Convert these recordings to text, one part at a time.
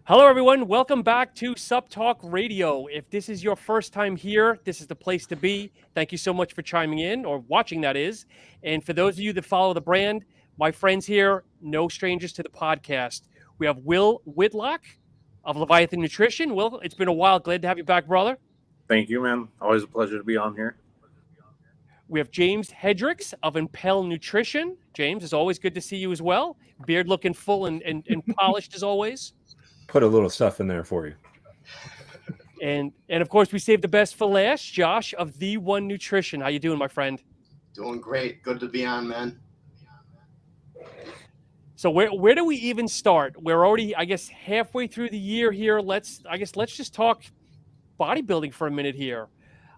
Hello, everyone. Welcome back to Supp Talk Radio. If this is your first time here, this is the place to be. Thank you so much for chiming in or watching, that is. And for those of you that follow the brand, my friends here, no strangers to the podcast. We have Will Whitlock of Leviathan Nutrition. Will, it's been a while. Glad to have you back, brother. Thank you, man. Always a pleasure to be on here. We have James Hedricks of Impel Nutrition. James, it's always good to see you as well. Beard looking full and polished as always. Put a little stuff in there for you. And of course, we saved the best for last. Josh of The One Nutrition. How you doing, my friend? Doing great. Good to be on, man. So where do we even start? We're already, I guess, halfway through the year here. Let's just talk bodybuilding for a minute here.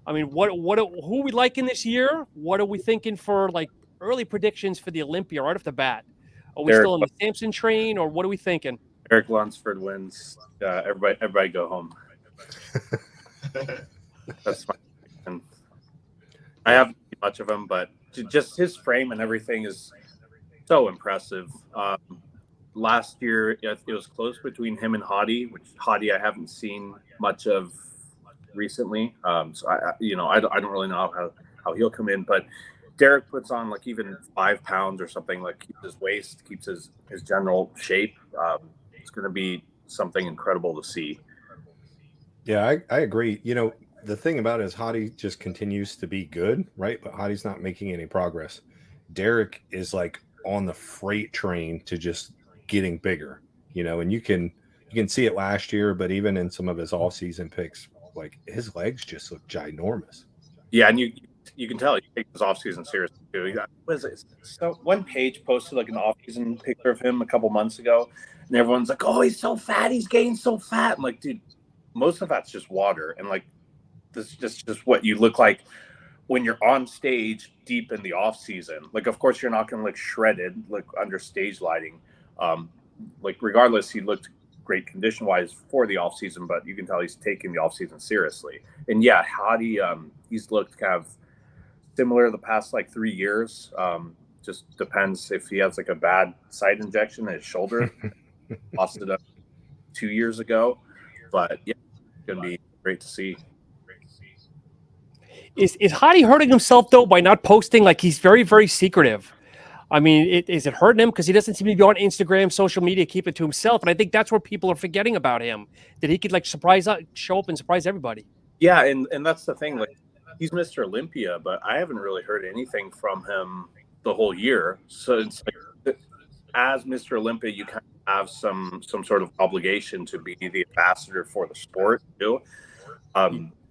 I mean, who are we liking this year? What are we thinking for like early predictions for the Olympia right off the bat? Are we still on the Samson train, or what are we thinking? Eric Lunsford wins. Everybody go home. That's fine. I haven't seen much of him, but just his frame and everything is so impressive. Last year, it was close between him and Hadi, which Hadi I haven't seen much of recently. So I don't really know how he'll come in, but Derek puts on like even 5 pounds or something, like keeps his waist, keeps his general shape. It's going to be something incredible to see. Yeah, I agree. You know, the thing about it is Hadi just continues to be good, right? But Hadi's not making any progress. Derek is like on the freight train to just getting bigger, you know, and you can see it last year, but even in some of his off-season picks, like his legs just look ginormous. Yeah, and you can tell he takes his off-season seriously too. So one page posted like an off-season picture of him a couple months ago, and everyone's like, "Oh, he's so fat. He's getting so fat." I'm like, dude, most of that's just water, and like this is just what you look like when you're on stage deep in the off-season. Like, of course, you're not going to look shredded, like under stage lighting. Like regardless, he looked great condition-wise for the off-season, but you can tell he's taking the off-season seriously. And yeah, Hadi, he's looked kind of similar the past like 3 years. Just depends if he has like a bad side injection in his shoulder. Lost it up 2 years ago, but yeah, it's gonna be great to see. Is Hadi hurting himself though by not posting? Like, he's very, very secretive. I mean, is it hurting him because he doesn't seem to be on Instagram, social media, keep it to himself? And I think that's where people are forgetting about him, that he could like show up and surprise everybody. Yeah, and that's the thing. Like, he's Mr. Olympia, but I haven't really heard anything from him the whole year. So it's like, as Mr. Olympia, you kind of have some sort of obligation to be the ambassador for the sport too.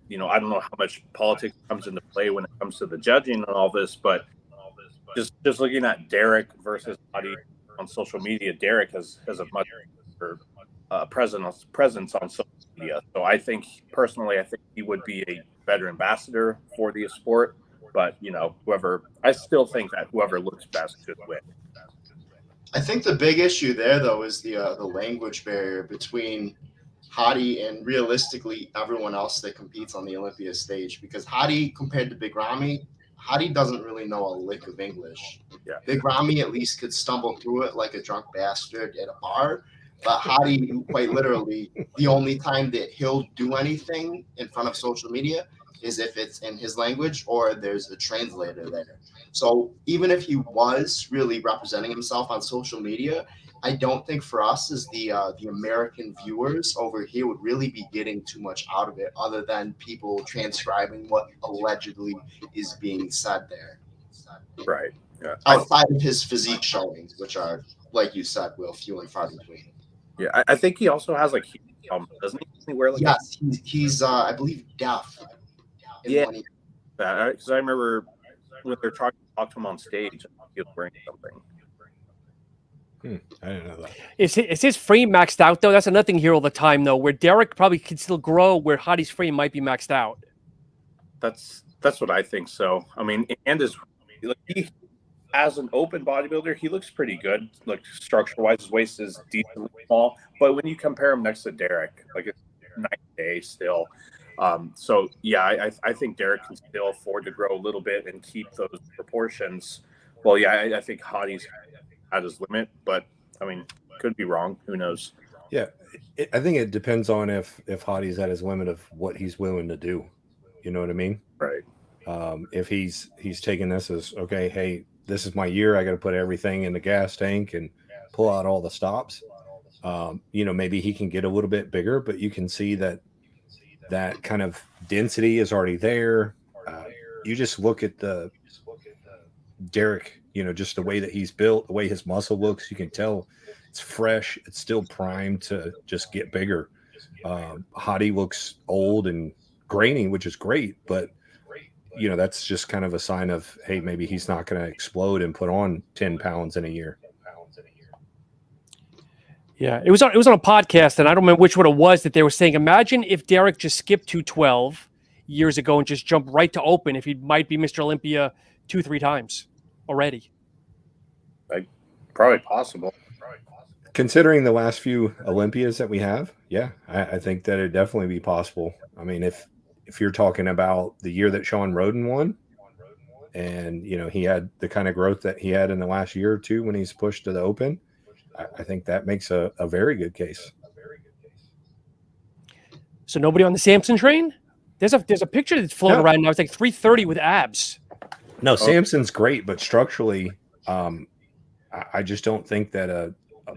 You know, I don't know how much politics comes into play when it comes to the judging and all this, but just looking at Derek versus Hadi on social media, Derek has a much better presence on social media. So I think he would be a better ambassador for the sport. But you know, I still think that whoever looks best should win. I think the big issue there, though, is the language barrier between Hadi and realistically everyone else that competes on the Olympia stage. Because Hadi, compared to Big Ramy, Hadi doesn't really know a lick of English. Yeah. Big Ramy at least could stumble through it like a drunk bastard at a bar. But Hadi, quite literally, the only time that he'll do anything in front of social media is if it's in his language or there's a translator there. So even if he was really representing himself on social media, I don't think for us as the American viewers over here would really be getting too much out of it other than people transcribing what allegedly is being said there. Right. Yeah. Outside of his physique showings, which are, like you said, Will, few and far between. Yeah, I think he also has like, doesn't he wear like? Yes, he's I believe deaf. Yeah, because I remember when they're trying to talk to him on stage, he was wearing something. I didn't know that. Is his frame maxed out though? That's another thing here all the time though, where Derek probably could still grow, where Hadi's frame might be maxed out. That's what I think. So I mean, and he, as an open bodybuilder, he looks pretty good. Like structure-wise, his waist is decently small, but when you compare him next to Derek, like it's night and day still. So yeah, I think Derek can still afford to grow a little bit and keep those proportions. Well, yeah, I think Hadi's at his limit, but I mean, could be wrong. Who knows? Yeah, I think it depends on if Hadi's at his limit of what he's willing to do. You know what I mean? Right. If he's taking this as, okay, hey, this is my year, I got to put everything in the gas tank and pull out all the stops. Maybe he can get a little bit bigger, but you can see that kind of density is already there. You just look at the Derek, just the way that he's built, the way his muscle looks, you can tell it's fresh. It's still primed to just get bigger. Hadi looks old and grainy, which is great, but that's just kind of a sign of, hey, maybe he's not going to explode and put on 10 pounds in a year. Yeah, it was on a podcast, and I don't remember which one it was, that they were saying, imagine if Derek just skipped 212 years ago and just jumped right to open, if he might be Mr. Olympia 2-3 times already. Like, probably possible. Considering the last few Olympias that we have, yeah, I think that it'd definitely be possible. I mean, if you're talking about the year that Sean Roden won, and he had the kind of growth that he had in the last year or two when he's pushed to the open, I think that makes a very good case. So nobody on the Samson train? There's a picture that's floating around now. It's like 330 with abs. No, Samson's great, but structurally, I just don't think that a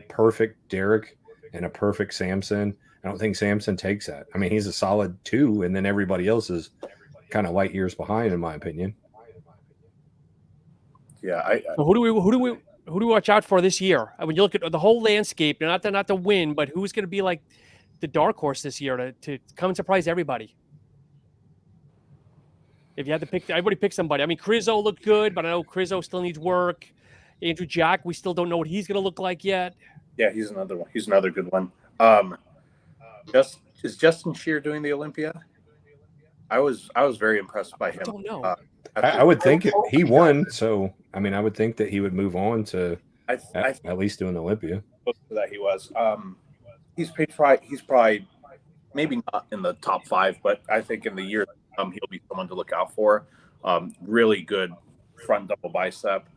perfect Derek and a perfect Samson, I don't think Samson takes that. I mean, he's a solid 2, and then everybody else is kind of light years behind, in my opinion. Yeah, So who do we watch out for this year? When you look at the whole landscape, not to win, but who's going to be like the dark horse this year to come and surprise everybody? If you had to pick, everybody pick somebody. I mean, Crizzo looked good, but I know Crizzo still needs work. Andrew Jack, we still don't know what he's going to look like yet. Yeah, he's another one. He's another good one. Is Justin Shear doing the Olympia? I was very impressed by him. I don't know. I would think he won, so I mean, I would think that he would move on to at least doing the Olympia. That he was. He's probably maybe not in the top 5, but I think in the year he'll be someone to look out for. Really good front double bicep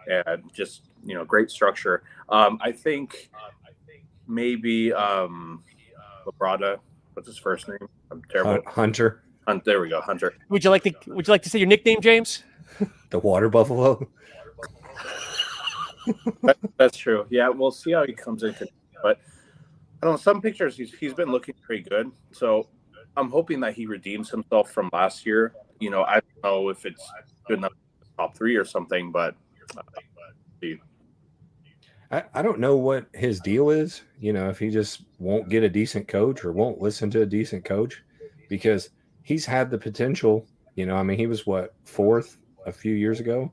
and just great structure. I think maybe Labrada. What's his first name? I'm terrible. Hunter. There we go, Hunter. Would you like to say your nickname, James? The water buffalo. That's true. Yeah, we'll see how he comes in. But I don't know. Some pictures he's been looking pretty good. So I'm hoping that he redeems himself from last year. I don't know if it's good enough top 3 or something, but I don't know what his deal is. If he just won't get a decent coach or won't listen to a decent coach, because he's had the potential. I mean, he was 4th a few years ago.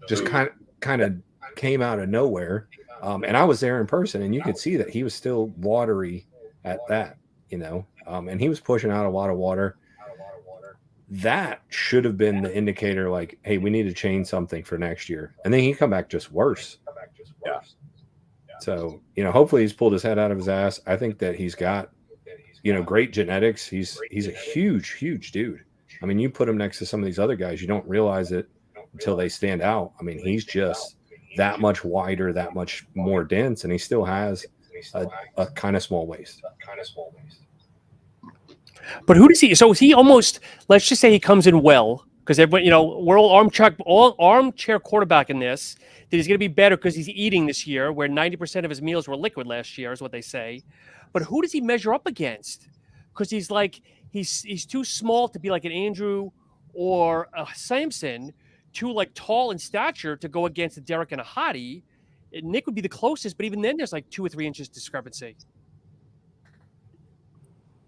Just kind of came out of nowhere. And I was there in person, and you could see that he was still watery at that, and he was pushing out a lot of water. That should have been the indicator, like, hey, we need to change something for next year. And then he come back just worse. Yeah. So, hopefully he's pulled his head out of his ass. I think that he's got, great genetics. He's a huge, huge dude. I mean, you put him next to some of these other guys, you don't realize it until they stand out. I mean, he's just that much wider, that much more dense, and he still has a kind of small waist. But who does he? So is he almost? Let's just say he comes in well, because everybody, we're all armchair quarterback in this. That he's going to be better because he's eating this year, where 90% of his meals were liquid last year, is what they say. But who does he measure up against? Because he's too small to be like an Andrew or a Samson, too tall in stature to go against a Derek and a Hadi. Nick would be the closest, but even then, there's 2 or 3 inches discrepancy.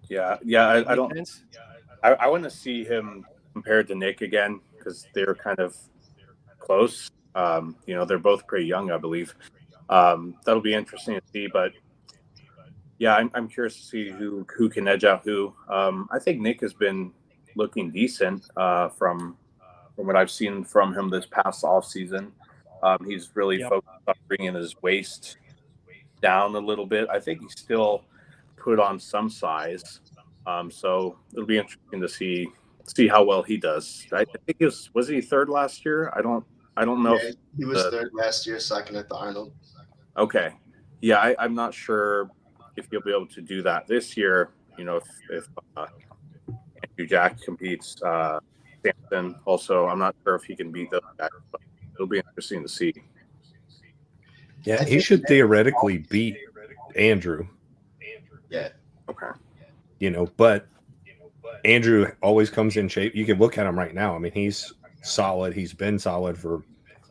Yeah. I don't. I want to see him compared to Nick again, because they're kind of close. They're both pretty young, I believe. That'll be interesting to see. But yeah, I'm curious to see who can edge out who. I think Nick has been looking decent from what I've seen from him this past offseason. He's really focused on bringing his waist down a little bit. I think he's still put on some size, so it'll be interesting to see how well he does. I think was he 3rd last year? I don't know. Yeah, he was 3rd last year, 2nd at the Arnold. Okay, Yeah, I'm not sure if he'll be able to do that this year. You know, if Andrew Jack competes, Samson also, I'm not sure if he can beat those guys, but it'll be interesting to see. Yeah, he should theoretically beat Andrew. Yeah. Okay. You know, but Andrew always comes in shape. You can look at him right now. I mean, he's solid. He's been solid for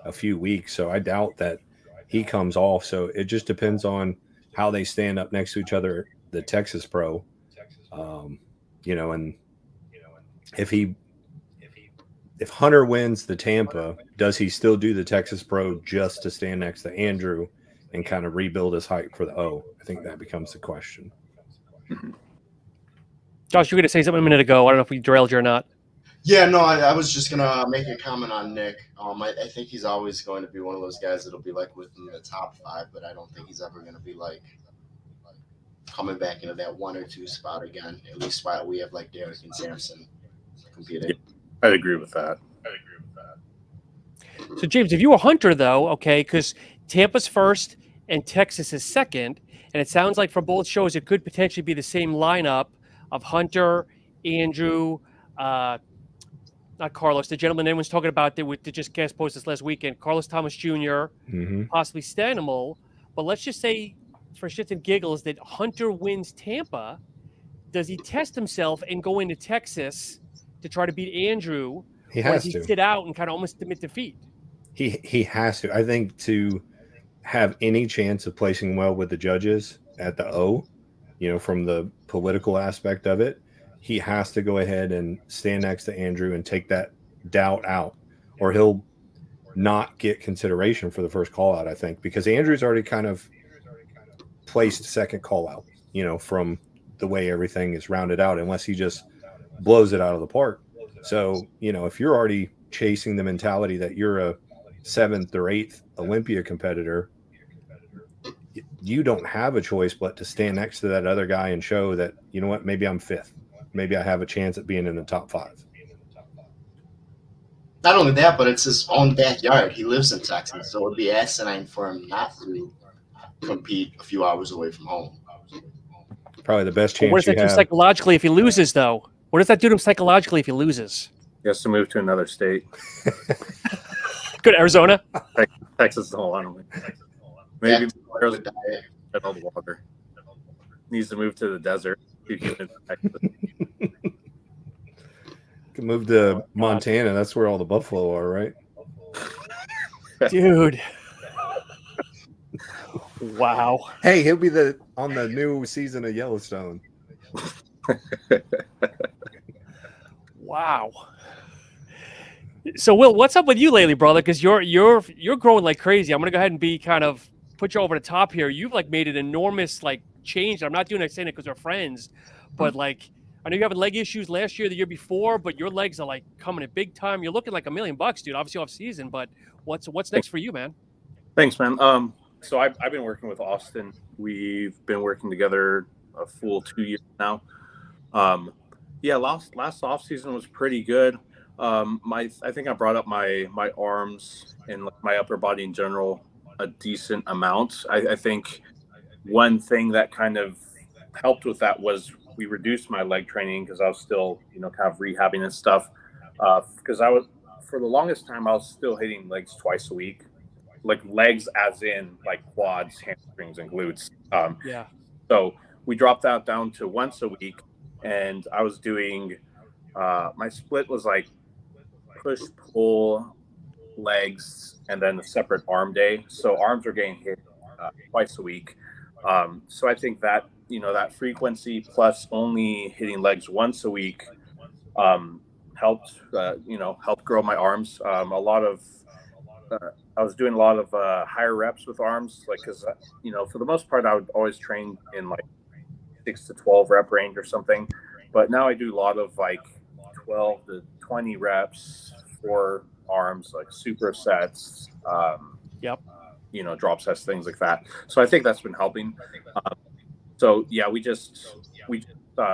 a few weeks, so I doubt that he comes off. So it just depends on how they stand up next to each other, the Texas Pro. You know, and if Hunter wins the Tampa, does he still do the Texas Pro just to stand next to Andrew and kind of rebuild his height for the O? I think that becomes the question. Josh, you were going to say something a minute ago. I don't know if we derailed you or not. Yeah, no, I was just gonna make a comment on Nick. I think he's always going to be one of those guys that'll be like within the top 5, but I don't think he's ever going to be like coming back into that 1 or 2 spot again. At least while we have like Derek and Samson competing. Yeah, I'd agree with that. So, James, if you were Hunter, though, okay, because Tampa's first and Texas is second, and it sounds like for both shows it could potentially be the same lineup of Hunter, Andrew, not Carlos, the gentleman everyone's talking about that just guest posted this last weekend, Carlos Thomas Jr., possibly Stanimal. But let's just say, for shits and giggles, that Hunter wins Tampa. Does he test himself and go into Texas to try to beat Andrew? He or has does he to sit out and kind of almost admit defeat? He has to. I think to have any chance of placing well with the judges at the O, you know, from the political aspect of it, he has to go ahead and stand next to Andrew and take that doubt out, or he'll not get consideration for the first call out, I think, because Andrew's already kind of placed second call out, you know, from the way everything is rounded out, unless he just blows it out of the park. So, you know, if you're already chasing the mentality that you're a 7th or 8th Olympia competitor, you don't have a choice but to stand next to that other guy and show that, you know what, maybe I'm 5th. Maybe I have a chance at being in the top 5. Not only that, but it's his own backyard. He lives in Texas, so it would be asinine for him not to compete a few hours away from home. Probably the best chance What does that do psychologically if he loses, though? What does that do to him psychologically if he loses? He has to move to another state. Go to Arizona? Texas is the whole island. Maybe get all the water. Needs to move to the desert. Can move to Montana. That's where all the buffalo are, right? Dude. Wow. Hey, he'll be on the new season of Yellowstone. Wow. So, Will, what's up with you lately, brother? Because you're growing like crazy. I'm gonna go ahead and put you over the top here. You've like made an enormous like change. I'm not saying it because we're friends, but like I know you had leg issues last year, the year before, but your legs are like coming in big time. You're looking like $1 million, dude. Obviously off season, but what's next for you, man? Thanks, man. So I've been working with Austin. We've been working together a full 2 years now. Last off season was pretty good. I think I brought up my arms and my upper body in general a decent amount. I think one thing that kind of helped with that was we reduced my leg training because I was still, you know, kind of rehabbing and stuff. Because I was, for the longest time, I was still hitting legs twice a week, like legs as in like quads, hamstrings, and glutes. So we dropped that down to once a week, and I was doing my split was like push, pull, legs, and then a separate arm day. So arms are getting hit twice a week. So I think that, you know, that frequency plus only hitting legs once a week helped grow my arms. I was doing a lot of higher reps with arms, like, because, you know, for the most part, I would always train in like 6 to 12 rep range or something. But now I do a lot of like 12 to 20 reps for arms, like supersets, you know, drop sets, things like that. So I think that's been helping. We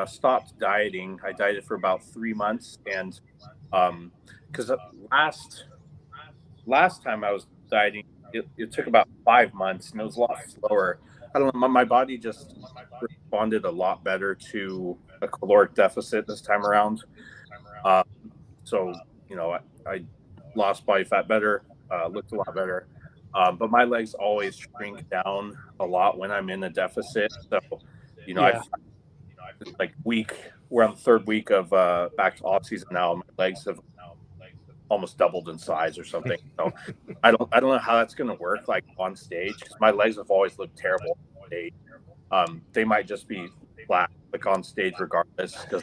stopped dieting. I dieted for about 3 months, and because last time I was dieting, it took about 5 months, and it was a lot slower. I don't know. My body just responded a lot better to a caloric deficit this time around. So I lost body fat better, looked a lot better. But my legs always shrink down a lot when I'm in a deficit. So, I've like we're on the third week of back to off season now. My legs have almost doubled in size or something. So I don't know how that's going to work like on stage, because my legs have always looked terrible on stage. They might just be flat like on stage regardless, because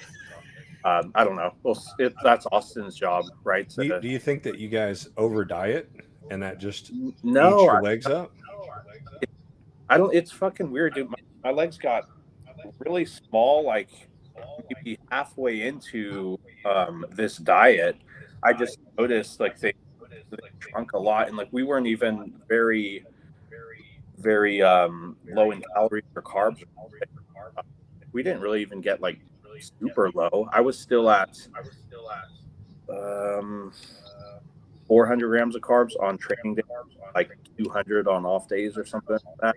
I don't know. Well, that's Austin's job, right? Do you think that you guys over diet and that just eats No, your legs up? I don't. It's fucking weird, dude. My legs got really small, like maybe halfway into this diet. I just noticed like they shrunk a lot, and like we weren't even very low in calories or carbs. We didn't really even get like super low. I was still at 400 grams of carbs on training day, like 200 on off days or something like that.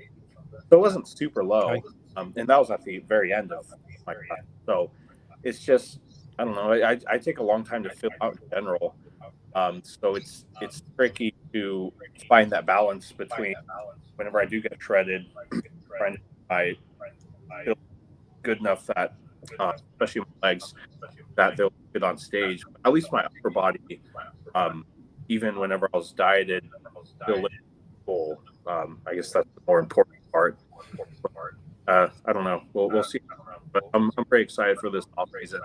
So it wasn't super low, and that was at the very end of my time. So it's just, I don't know. I take a long time to fill out in general, so it's tricky to find that balance between whenever I do get shredded, trying to feel good enough that, especially my legs, that they'll look good on stage. At least my upper body, even whenever I was dieted, still looked full. I guess that's the more important part. I don't know. We'll see. But I'm very excited for this off season.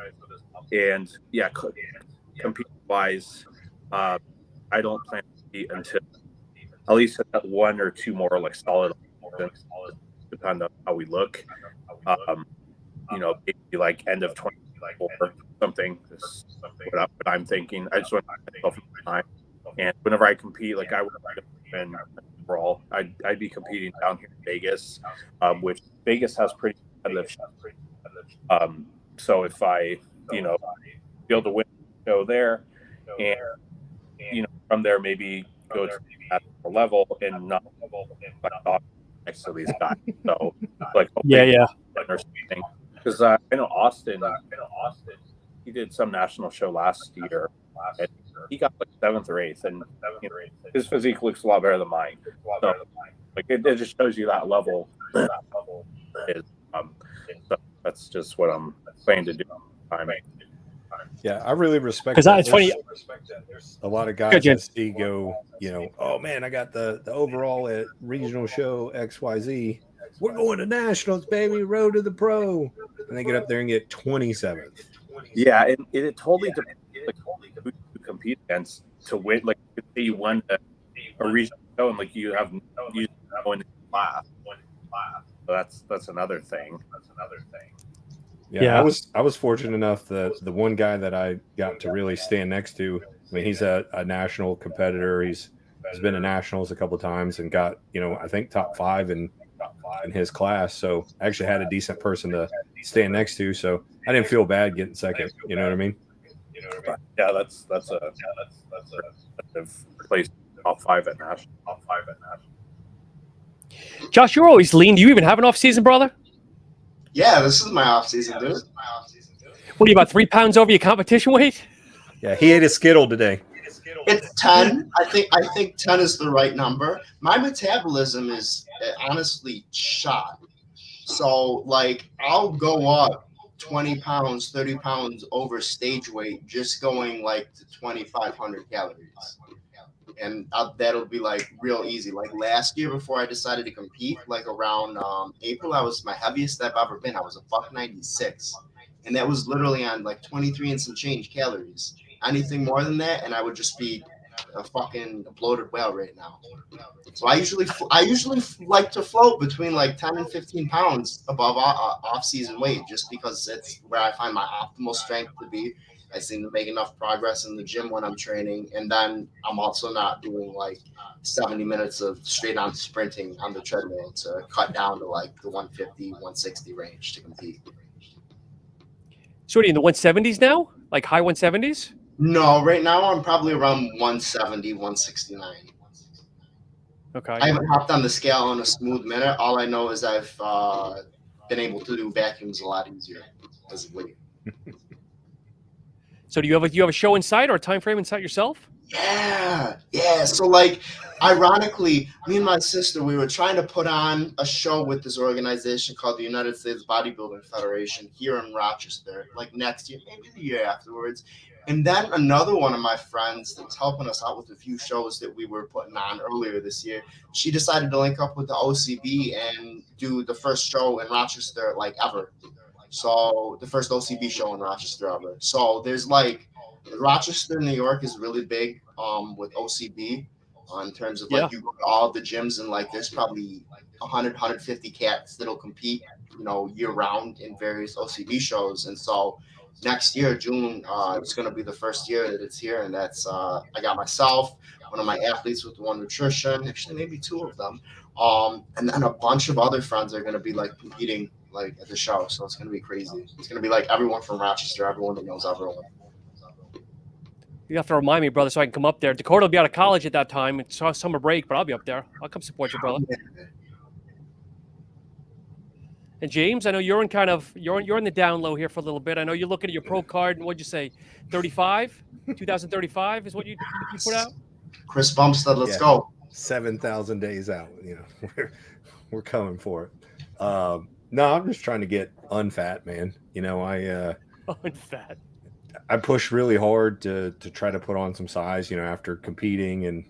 And yeah, compete wise, I don't plan to compete until at least one or two more like solid, depending on how we look. Maybe like end of 2024 or something. Is what I'm thinking. I just want to give myself time. And whenever I compete, like I would win overall. I'd be competing down here in Vegas, which Vegas has pretty competitive. So if I, be able to win the show there, and from there maybe go to the national level and not like next to these guys. So like or something. Because I know Austin, he did some national show last year, and he got like 7th or 8th, and his physique looks a lot better than mine. So like it just shows you that level is. So that's just what I'm planning to do. Yeah, I really respect because that. it's funny. There's a lot of guys that see go, oh man, I got the overall at regional show XYZ. We're going to nationals, baby. Road to the pro. And they get up there and get 27th. Yeah, and it totally depends like who you compete against to win. Like say you won a regional show and like you going to class. So that's another thing. Yeah, I was fortunate enough that the one guy that I got to really stand next to, I mean, he's a national competitor. He's been to nationals a couple of times and got, I think top 5 in his class. So I actually had a decent person to stand next to. So I didn't feel bad getting second. You know what I mean? Yeah, that's a place top 5 at national. Josh, you're always lean. Do you even have an off season, brother? Yeah, this is my off season, dude. What are you, about 3 pounds over your competition weight? Yeah, he ate a Skittle today. It's 10. I think 10 is the right number. My metabolism is honestly shot. So like I'll go up 20 pounds, 30 pounds over stage weight, just going like to 2,500 calories. And that'll be like real easy. Like last year before I decided to compete, like around April, I was my heaviest I've ever been. I was a $196. And that was literally on like 23 and some change calories. Anything more than that, and I would just be a fucking bloated whale right now. So I usually like to float between like 10 and 15 pounds above off-season weight, just because it's where I find my optimal strength to be. I seem to make enough progress in the gym when I'm training, and then I'm also not doing like 70 minutes of straight on sprinting on the treadmill to cut down to like the 150, 160 range to compete. So what are you in the 170s now? Like high 170s? No, right now I'm probably around 170, 169. Okay. I haven't hopped on the scale in a smooth minute. All I know is I've been able to do vacuums a lot easier as of late. So do you have a show in sight or a time frame in sight yourself? Yeah. So like, ironically, me and my sister, we were trying to put on a show with this organization called the United States Bodybuilding Federation here in Rochester, like next year, maybe the year afterwards. And then another one of my friends that was helping us out with a few shows that we were putting on earlier this year, she decided to link up with the OCB and do the first show in Rochester like ever. So the first OCB show in Rochester ever. So there's like, Rochester, New York is really big with OCB in terms of like you go to all the gyms and like there's probably 100, 150 cats that'll compete, year round in various OCB shows. And so next year, June, it's going to be the first year that it's here. And that's, I got myself, one of my athletes with One Nutrition, actually maybe two of them. And then a bunch of other friends are going to be like competing like at the show. So it's going to be crazy. It's going to be like everyone from Rochester, everyone that knows everyone. You have to remind me, brother, so I can come up there. Dakota will be out of college at that time. It's summer break, but I'll be up there. I'll come support you, brother. And James, I know you're in you're in the down low here for a little bit. I know you're looking at your pro card, and what'd you say, 35? 2035 is what you put out? Chris Bumstead, let's go. 7,000 days out. We're coming for it. No, I'm just trying to get unfat, man. Unfat. I pushed really hard to try to put on some size, after competing, and,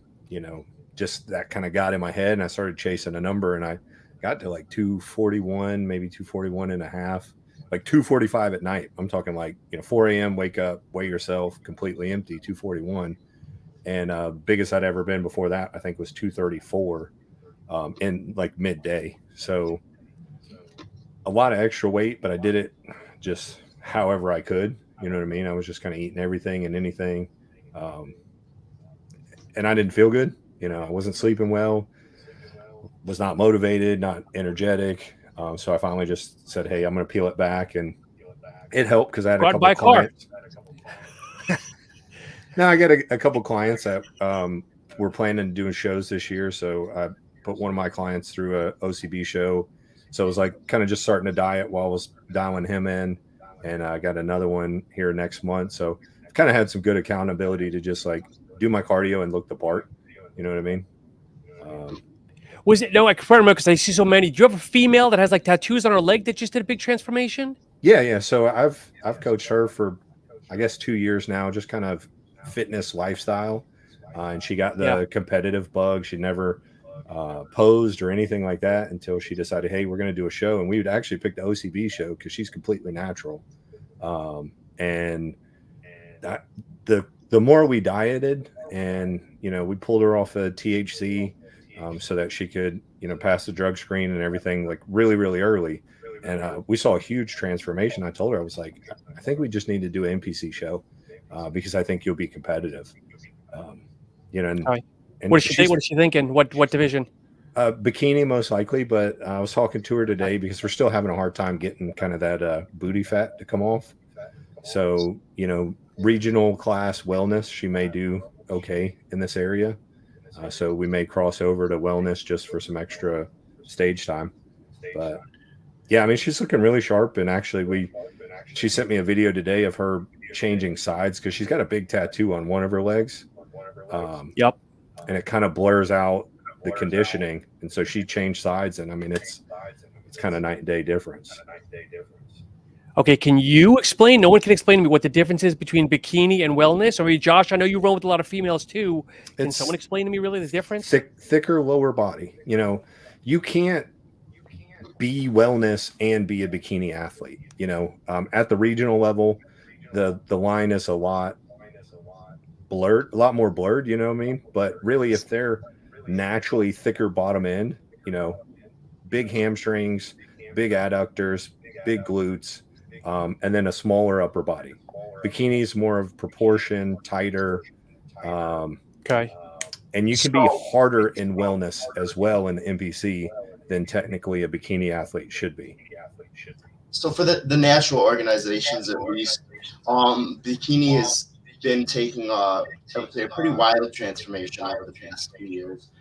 just that kind of got in my head, and I started chasing a number, and I got to like 241, maybe 241 and a half, like 245 at night. I'm talking like, 4 a.m., wake up, weigh yourself, completely empty, 241. And biggest I'd ever been before that, I think, was 234 in like midday. So a lot of extra weight, but I did it just however I could. You know what I mean? I was just kind of eating everything and anything. And I didn't feel good. I wasn't sleeping well, was not motivated, not energetic. So I finally just said, hey, I'm going to peel it back. And it helped because I had a couple of clients. No, I got a couple clients that were planning on doing shows this year. So I put one of my clients through a OCB show. So it was like kind of just starting a diet while I was dialing him in. And I got another one here next month. So I've kind of had some good accountability to just like do my cardio and look the part. You know what I mean? Was it? No, I can't remember because I see so many. Do you have a female that has like tattoos on her leg that just did a big transformation? Yeah. So I've coached her for, I guess, 2 years now, just kind of fitness lifestyle. And she got the competitive bug. She never posed or anything like that until she decided, hey, we're going to do a show. And we would actually pick the OCB show because she's completely natural. And that, the more we dieted and, we pulled her off of THC so that she could, pass the drug screen and everything like really, really early. And we saw a huge transformation. I told her, I was like, I think we just need to do an NPC show because I think you'll be competitive. And what is she thinking? What division? Bikini, most likely. But I was talking to her today because we're still having a hard time getting kind of that booty fat to come off. So, regional class wellness, she may do okay in this area. So we may cross over to wellness just for some extra stage time. But yeah, I mean, she's looking really sharp. And actually, she sent me a video today of her changing sides because she's got a big tattoo on one of her legs. Yep. And it kind of blurs out the conditioning. And so she changed sides. And I mean, it's kind of night and day difference. Okay, can you explain? No one can explain to me what the difference is between bikini and wellness. I mean, Josh, I know you roll with a lot of females too. Can someone explain to me really the difference? Thicker lower body. You can't be wellness and be a bikini athlete. At the regional level, the line is a lot blurred, a lot more blurred. You know what I mean? But really, if they're naturally thicker bottom end, big hamstrings, big adductors, big glutes. And then a smaller upper body. Bikini is more of proportion, tighter. Okay. And you can be harder in wellness as well in the NPC than technically a bikini athlete should be. So for the national organizations, at least, Bikini has been taking a pretty wild transformation over the past few years.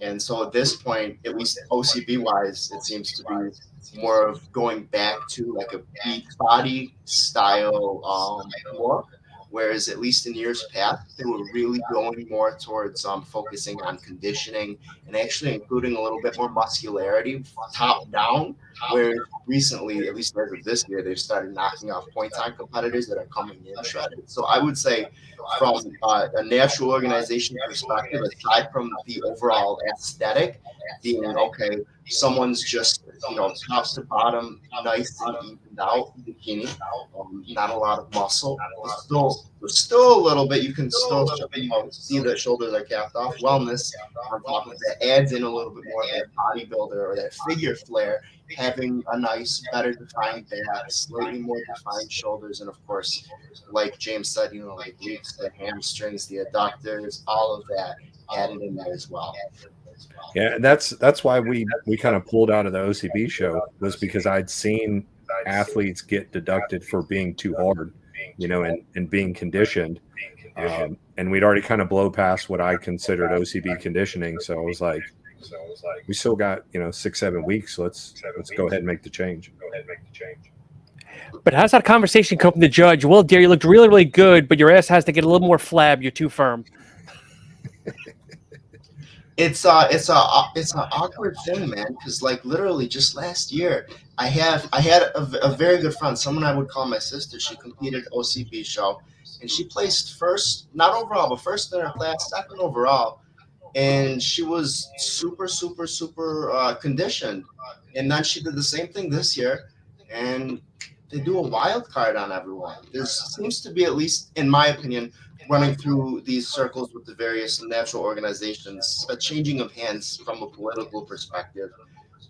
And so at this point, at least OCB wise, it seems to be more of going back to like a beach body style look. Whereas at least in years past, they were really going more towards focusing on conditioning and actually including a little bit more muscularity top down. Where recently, at least as of this year, they've started knocking off point time competitors that are coming in shredded. So I would say from a natural organization perspective, aside from the overall aesthetic being okay, someone's just, top to bottom, nice and evened out bikini, not a lot of muscle. There's still a little bit. You can still see that shoulders are capped off. Wellness on top of that adds in a little bit more of that bodybuilder or that figure flair, having a nice, better defined back, slightly more defined shoulders, and of course, like James said, like glutes, the hamstrings, the adductors, all of that added in there as well. Yeah, that's why we kind of pulled out of the OCB show, was because I'd seen athletes get deducted for being too hard, and being conditioned. And we'd already kind of blow past what I considered OCB conditioning. So I was like, we still got, 6-7 weeks. Let's go ahead and make the change. But how's that conversation come from the judge? Well, dear, you looked really, really good, but your ass has to get a little more flab. You're too firm. It's an awkward thing, man. Because like literally just last year, I had a very good friend, someone I would call my sister. She competed at OCB show, and she placed first, not overall, but first in her class, second overall. And she was super, super, super conditioned. And then she did the same thing this year, and they do a wild card on everyone. There seems to be, at least in my opinion, running through these circles with the various natural organizations, a changing of hands from a political perspective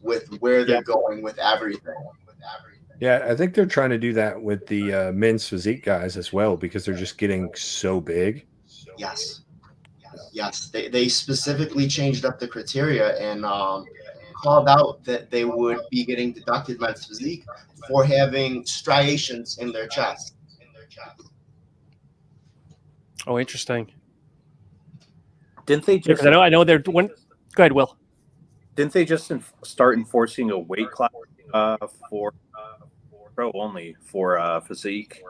with where they're going with everything. Yeah, I think they're trying to do that with the men's physique guys as well, because they're just getting so big. Yes. They specifically changed up the criteria and called out that they would be getting deducted men's physique for having striations in their chest. Oh, interesting. Didn't they just? Because I know they're. Go ahead, Will. Didn't they just start enforcing a weight class for pro only for physique?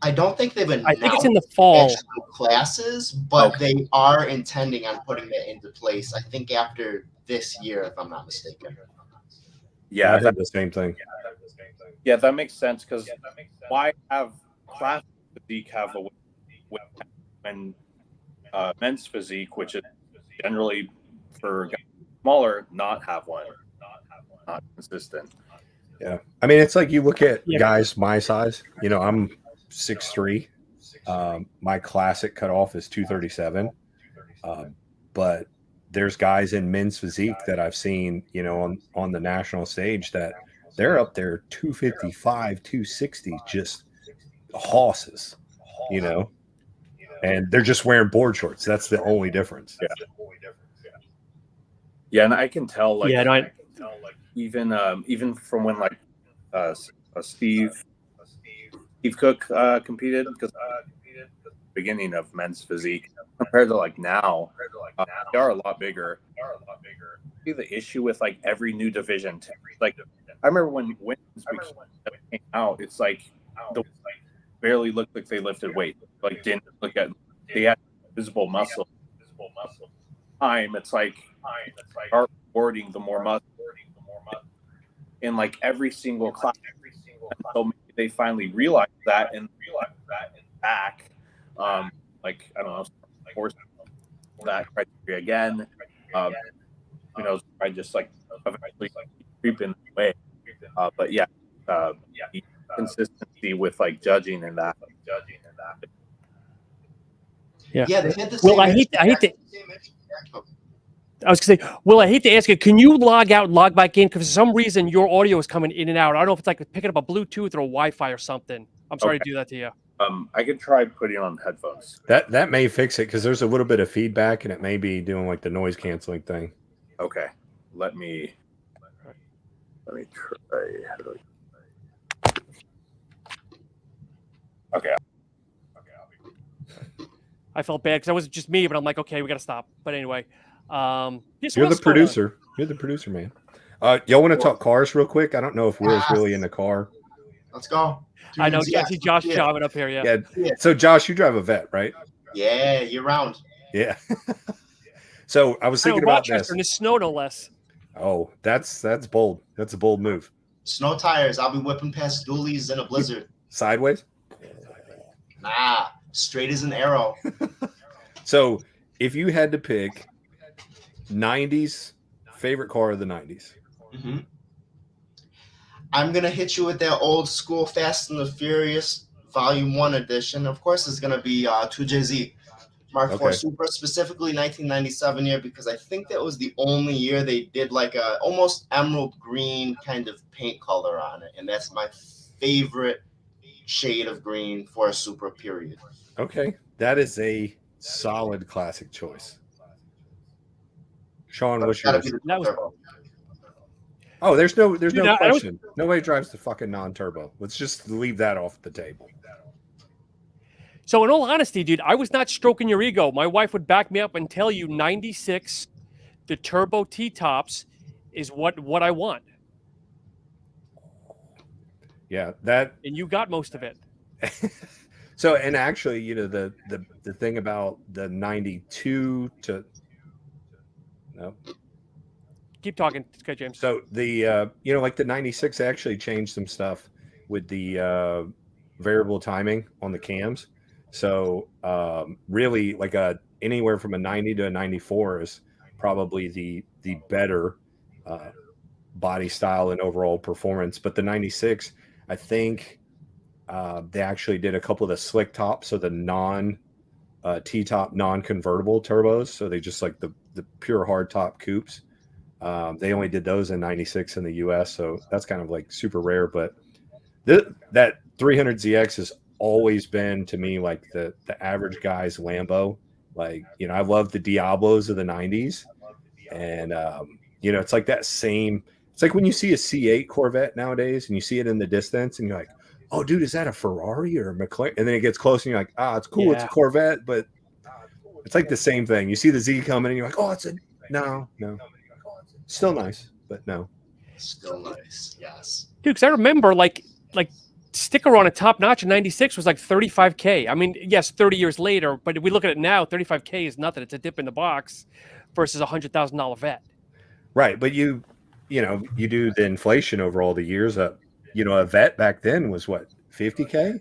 I don't think they've announced I think it's in the fall classes, but they are intending on putting that into place. I think after this year, if I'm not mistaken. Yeah, I had the same thing. Yeah, that makes sense, because why have class physique have a weight when men's physique, which is generally for guys smaller, not have one, not consistent. Yeah, I mean, it's like you look at guys my size. I'm 6'3". My classic cutoff is 237. But there's guys in men's physique that I've seen, on the national stage that they're up there 255, 260, just horses, and they're just wearing board shorts. That's the only difference. Yeah, and I can tell, like, even from when Steve Cook competed, because beginning of men's physique compared to like now, they are a lot bigger. See the issue with like every new division. Like I remember when women's came out, it's like barely looked like they lifted weight. Like didn't look at they had visible muscle. It's like start rewarding the more muscle in like every single class. So maybe they finally realized that and back. Like I don't know, force that criteria again. Who knows? I just like eventually creeping away. But yeah, consistency with like judging and that. Yeah. They had the same. Well, I hate to. I was gonna say, Will, I hate to ask you, can you log out and log back in? Because for some reason your audio is coming in and out. I don't know if it's like picking up a Bluetooth or a Wi-Fi or something. I'm sorry to do that to you. I could try putting on headphones. That may fix it, because there's a little bit of feedback and it may be doing like the noise canceling thing. Okay, let me try. Okay. I felt bad because that wasn't just me, but I'm like, okay, we got to stop. But anyway, This You're was the producer. You're the producer, man. Y'all want to talk cars real quick? I don't know if Will's really in the car. Let's go. I know. I see Josh chopping up here. Yeah. So, Josh, you drive a Vet, right? Yeah, year round. Yeah. So I was thinking about this. In the snow, no less. Oh, that's bold. That's a bold move. Snow tires. I'll be whipping past dualies in a blizzard. Sideways? Nah, straight as an arrow. So if you had to pick 90s favorite car of the 90s. Mm-hmm. I'm going to hit you with that old school Fast and the Furious Volume 1 edition. Of course, it's going to be 2JZ Mark IV Super, specifically 1997 year, because I think that was the only year they did like a almost emerald green kind of paint color on it. And that's my favorite shade of green for a Super, period. Okay. That is a solid classic choice. Sean, what's yours? Oh, there's no question. Nobody drives the fucking non-turbo. Let's just leave that off the table. So in all honesty, dude, I was not stroking your ego. My wife would back me up and tell you 96, the turbo T-tops is what I want. Yeah, that. And you got most of it. So, and actually, you know, the thing about the 92 to no. Keep talking. It's good, James. So the you know, like the 96 actually changed some stuff with the variable timing on the cams. So really, like anywhere from a 90 to a 94 is probably the better body style and overall performance. But the 96, I think they actually did a couple of the slick tops, so the non T-top non-convertible turbos. So they just like the pure hard top coupes. They only did those in 96 in the US, so that's kind of like super rare. But that 300ZX has always been to me like the average guy's Lambo. Like, you know, I love the Diablos of the 90s, and you know, it's like that same. It's like when you see a C8 Corvette nowadays, and you see it in the distance, and you're like, "Oh, dude, is that a Ferrari or a McLaren?" And then it gets close, and you're like, "Ah, it's cool, yeah. It's a Corvette," but it's like the same thing. You see the Z coming, and you're like, "Oh, it's a no." Still nice, but no. Still nice, yes. Dude, because I remember like sticker on a top notch in 96 was like $35K. I mean, yes, 30 years later, but if we look at it now, $35K is nothing. It's a dip in the box versus $100,000 vet. Right, but you know, you do the inflation over all the years. You know, a vet back then was what, $50K?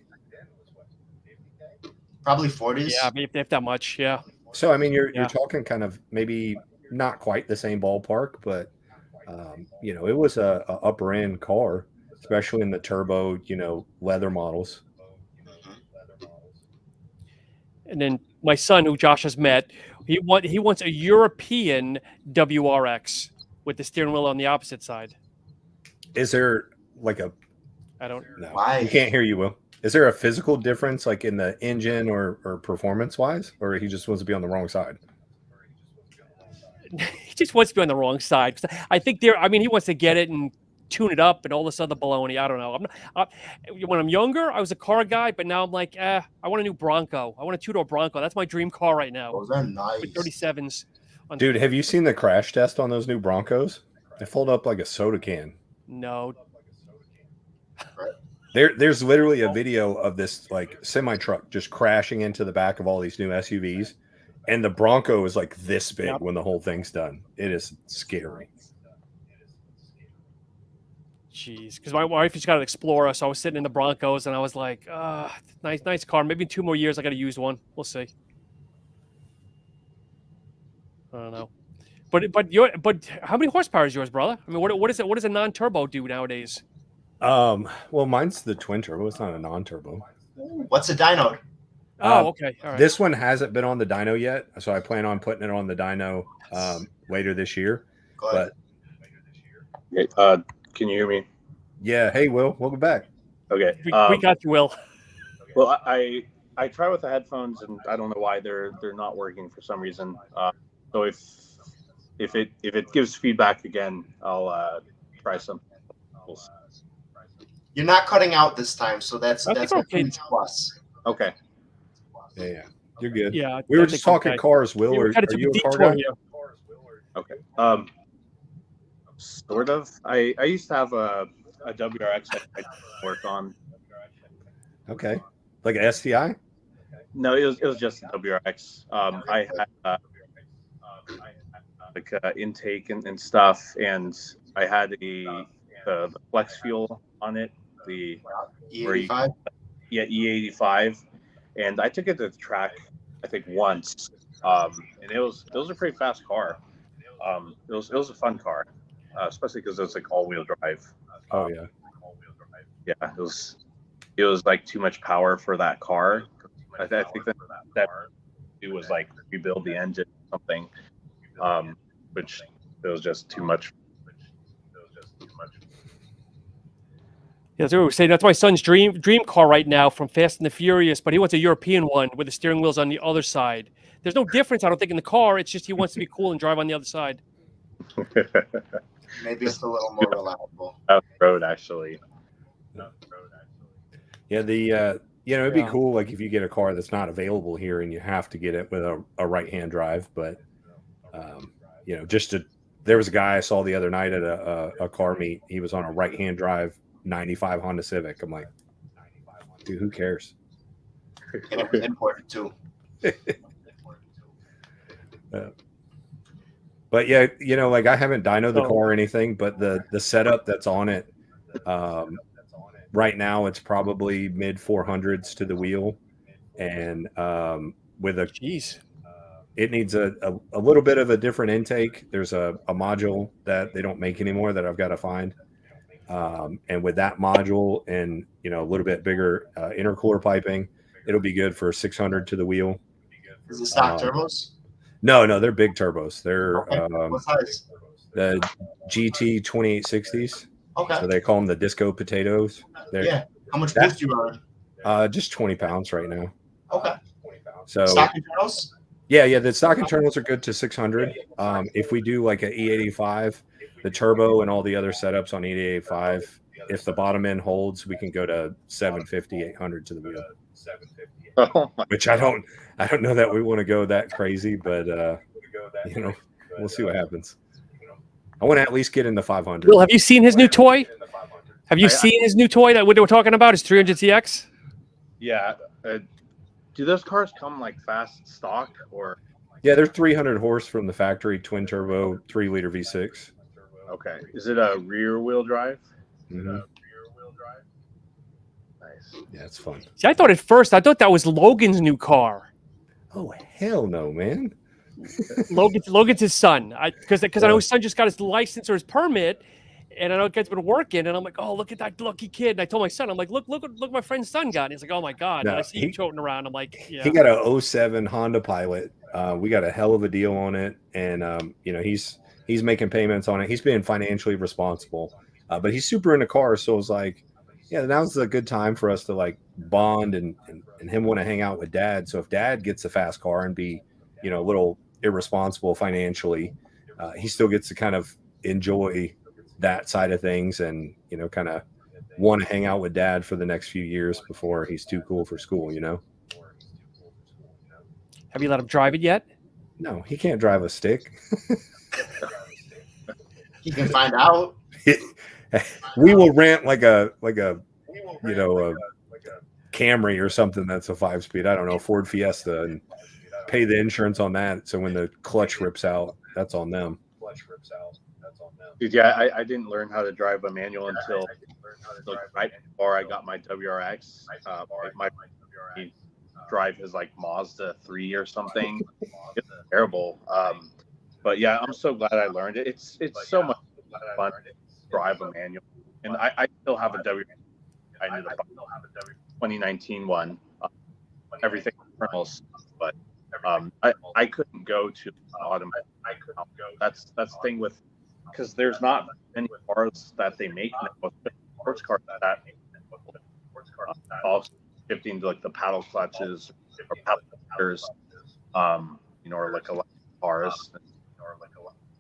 Probably 40s. Yeah, if that much, yeah. So I mean, you're talking kind of maybe not quite the same ballpark, but you know, it was a upper end car, especially in the turbo, you know, leather models. And then my son, who Josh has met, he wants a European WRX with the steering wheel on the opposite side. Is there like a? I don't know. Why? I can't hear you, Will. Is there a physical difference, like in the engine or performance wise, or he just wants to be on the wrong side? He just wants to be on the wrong side. I think he wants to get it and tune it up and all this other baloney. I don't know. When I'm younger, I was a car guy, but now I'm like, I want a new Bronco. I want a two-door Bronco. That's my dream car right now. Those are nice. With 37s. Dude, have you seen the crash test on those new Broncos? They fold up like a soda can. No. There's literally a video of this like semi-truck just crashing into the back of all these new SUVs. And the Bronco is like this big when the whole thing's done. It is scary. Jeez, because my wife just got an Explorer, so I was sitting in the Broncos, and I was like, nice car. Maybe in 2 more years, I got to use one. We'll see. I don't know, but how many horsepower is yours, brother? I mean, what is it? What does a non-turbo do nowadays? Well, mine's the twin turbo. It's not a non-turbo. What's a dyno? Oh, okay. All right. This one hasn't been on the dyno yet, so I plan on putting it on the dyno later this year. But can you hear me? Yeah. Hey, Will. Welcome back. Okay. We got you, Will. Well, I try with the headphones, and I don't know why they're not working for some reason. So if it gives feedback again, I'll try some. You're not cutting out this time, so that's a huge plus. Okay. Yeah, you're good. Yeah, we were just talking cars, Will. Are you a car guy? Okay. Sort of. I used to have a WRX that I work on. Okay. Like an STI? No, it was just a WRX. I had like intake and stuff, and I had the flex fuel on it. The E85. Yeah, E85, and I took it to the track, I think once, and it was a pretty fast car. It was a fun car, especially because it was like all-wheel drive. Oh yeah. Yeah, it was like too much power for that car. I think that it was like rebuild the engine or something, which it was just too much. Yeah, that's what we were saying. That's my son's dream car right now from Fast and the Furious, but he wants a European one with the steering wheels on the other side. There's no difference, I don't think, in the car. It's just he wants to be cool and drive on the other side. Maybe it's a little more reliable. Out the road, actually. Yeah, it'd be cool like if you get a car that's not available here and you have to get it with a right-hand drive, but there was a guy I saw the other night at a car meet. He was on a right-hand drive 95 Honda Civic. I'm like, dude, who cares? And it was imported too. But yeah, like I haven't dynoed the car or anything, but the setup that's on it, right now it's probably mid 400s to the wheel, and with a it needs a little bit of a different intake. There's a module that they don't make anymore that I've got to find. And with that module and a little bit bigger intercooler piping, it'll be good for 600 to the wheel. Is it stock turbos? No, they're big turbos. They're what size? The GT 2860s. Okay. So they call them the disco potatoes. Yeah. How much boost you run? Just 20 pounds right now. Okay. So stock internals? Yeah. The stock internals are good to 600. If we do like an E85, the turbo and all the other setups on E85, if the bottom end holds, we can go to 750, 800 to the wheel. Which I don't know that we want to go that crazy, but we'll see what happens. I want to at least get in the 500. Bill, have you seen his new toy? Have you seen his new toy that we're talking about? His 300CX? Yeah. Do those cars come like fast stock or? Yeah, they're 300 horse from the factory, twin turbo, 3-liter V6. Okay. Is it a rear wheel drive? Mm-hmm. Nice. Yeah, it's fun. See, I thought that was Logan's new car. Oh hell no, man! Logan's his son. Because I know his son just got his license or his permit, and I know it's been working. And I'm like, oh, look at that lucky kid. And I told my son, I'm like, look, my friend's son got. And he's like, oh my god. No, and I see him toting around. I'm like, yeah. He got a 07 Honda Pilot. We got a hell of a deal on it, and he's making payments on it. He's being financially responsible, but he's super into cars. So it was like, yeah, now's a good time for us to like bond and him want to hang out with dad. So if dad gets a fast car and be, a little irresponsible financially, he still gets to kind of enjoy that side of things and, kind of want to hang out with dad for the next few years before he's too cool for school, Have you let him drive it yet? No, he can't drive a stick. He can find out. We will rent like a Camry or something that's a 5-speed. I don't know, Ford Fiesta, and pay the insurance on that. So when the clutch rips out, that's on them. Dude, yeah, I didn't learn how to drive a manual until right before I got my WRX. My drive is like Mazda 3 or something. It's terrible. But yeah, I'm so glad I learned it. It's so much fun to drive a manual, and I still have a WRX. I need a 2019 one. Everything internals, but I couldn't go to an automatic. That's the thing with, because there's not many cars that they make now. Sports cars that also shifting to like the paddle clutches or paddle clutches, or like electric cars.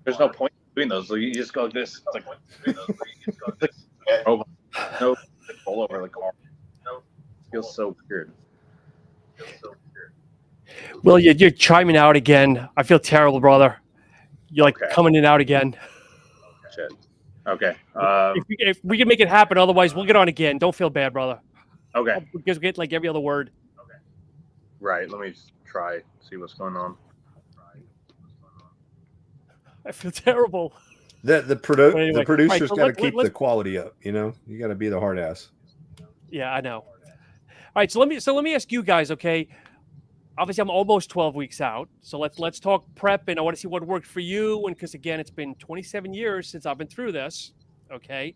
There's no point in doing those. You just go like this. It's like no control over the car. It feels so weird. Will, you're chiming out again. I feel terrible, brother. You're like coming in and out again. Shit. Okay. If we can make it happen, otherwise we'll get on again. Don't feel bad, brother. Okay. Because we get like every other word. Okay. Right. Let me try see what's going on. I feel terrible. The producer's got to keep the quality up. You know, you got to be the hard ass. Yeah, I know. All right, so let me ask you guys. Okay, obviously I'm almost 12 weeks out, so let's talk prep, and I want to see what worked for you. And because again, it's been 27 years since I've been through this. Okay,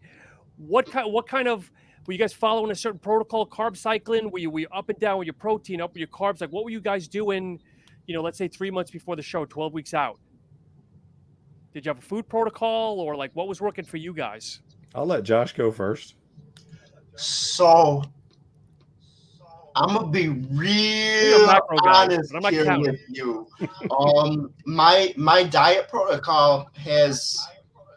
what kind of were you guys following a certain protocol? Carb cycling? Were you up and down with your protein, up with your carbs? Like what were you guys doing? You know, let's say 3 months before the show, 12 weeks out. Did you have a food protocol or like what was working for you guys? I'll let Josh go first. So I'm gonna be real honest here with you. My diet protocol has,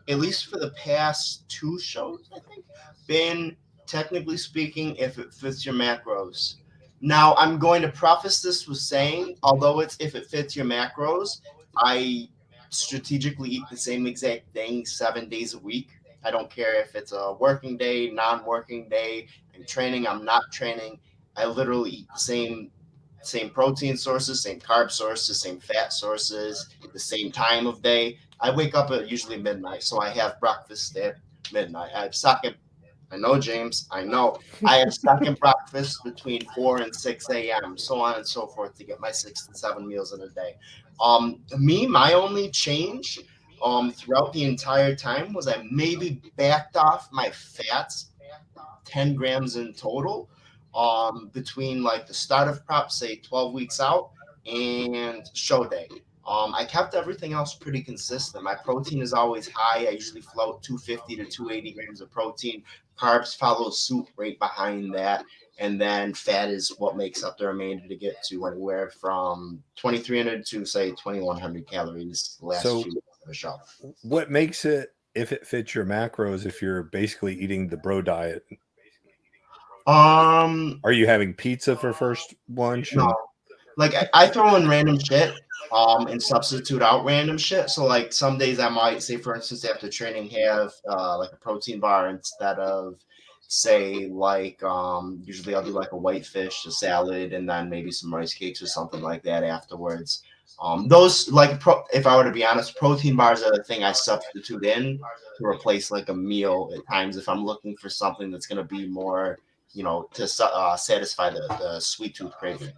at least for the past 2 shows, I think, been technically speaking, if it fits your macros. Now I'm going to preface this with saying, although it's if it fits your macros, I strategically eat the same exact thing 7 days a week. I don't care if it's a working day, non-working day, I'm training, I'm not training. I literally eat the same protein sources, same carb sources, same fat sources, the same time of day. I wake up at usually midnight, so I have breakfast at midnight. I have second. I know, James. I know. I have second breakfast between 4 and 6 a.m., so on and so forth, to get my 6 to 7 meals in a day. My only change throughout the entire time was I maybe backed off my fats 10 grams in total between like the start of prep, say 12 weeks out, and show day. I kept everything else pretty consistent. My protein is always high. I usually float 250 to 280 grams of protein. Carbs follow suit right behind that. And then fat is what makes up the remainder to get to anywhere from 2,300 to, say, 2,100 calories last few weeks of the show. What makes it, if it fits your macros, if you're basically eating the bro diet? Are you having pizza for first lunch? No. Like, I throw in random shit and substitute out random shit. So, like, some days I might, say, for instance, after training, have, like, a protein bar instead of, say, like, usually I'll do, like, a whitefish, a salad, and then maybe some rice cakes or something like that afterwards. Those, like, if I were to be honest, protein bars are the thing I substitute in to replace, like, a meal at times if I'm looking for something that's going to be more, you know, to satisfy the sweet tooth craving.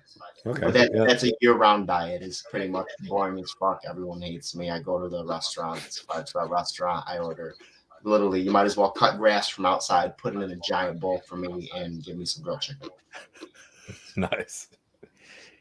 Okay, but that's a year-round diet. It's pretty much boring as fuck. Everyone hates me. I go to the restaurant. It's a 5-star restaurant. I order, literally, you might as well cut grass from outside, put it in a giant bowl for me, and give me some grilled chicken. Nice.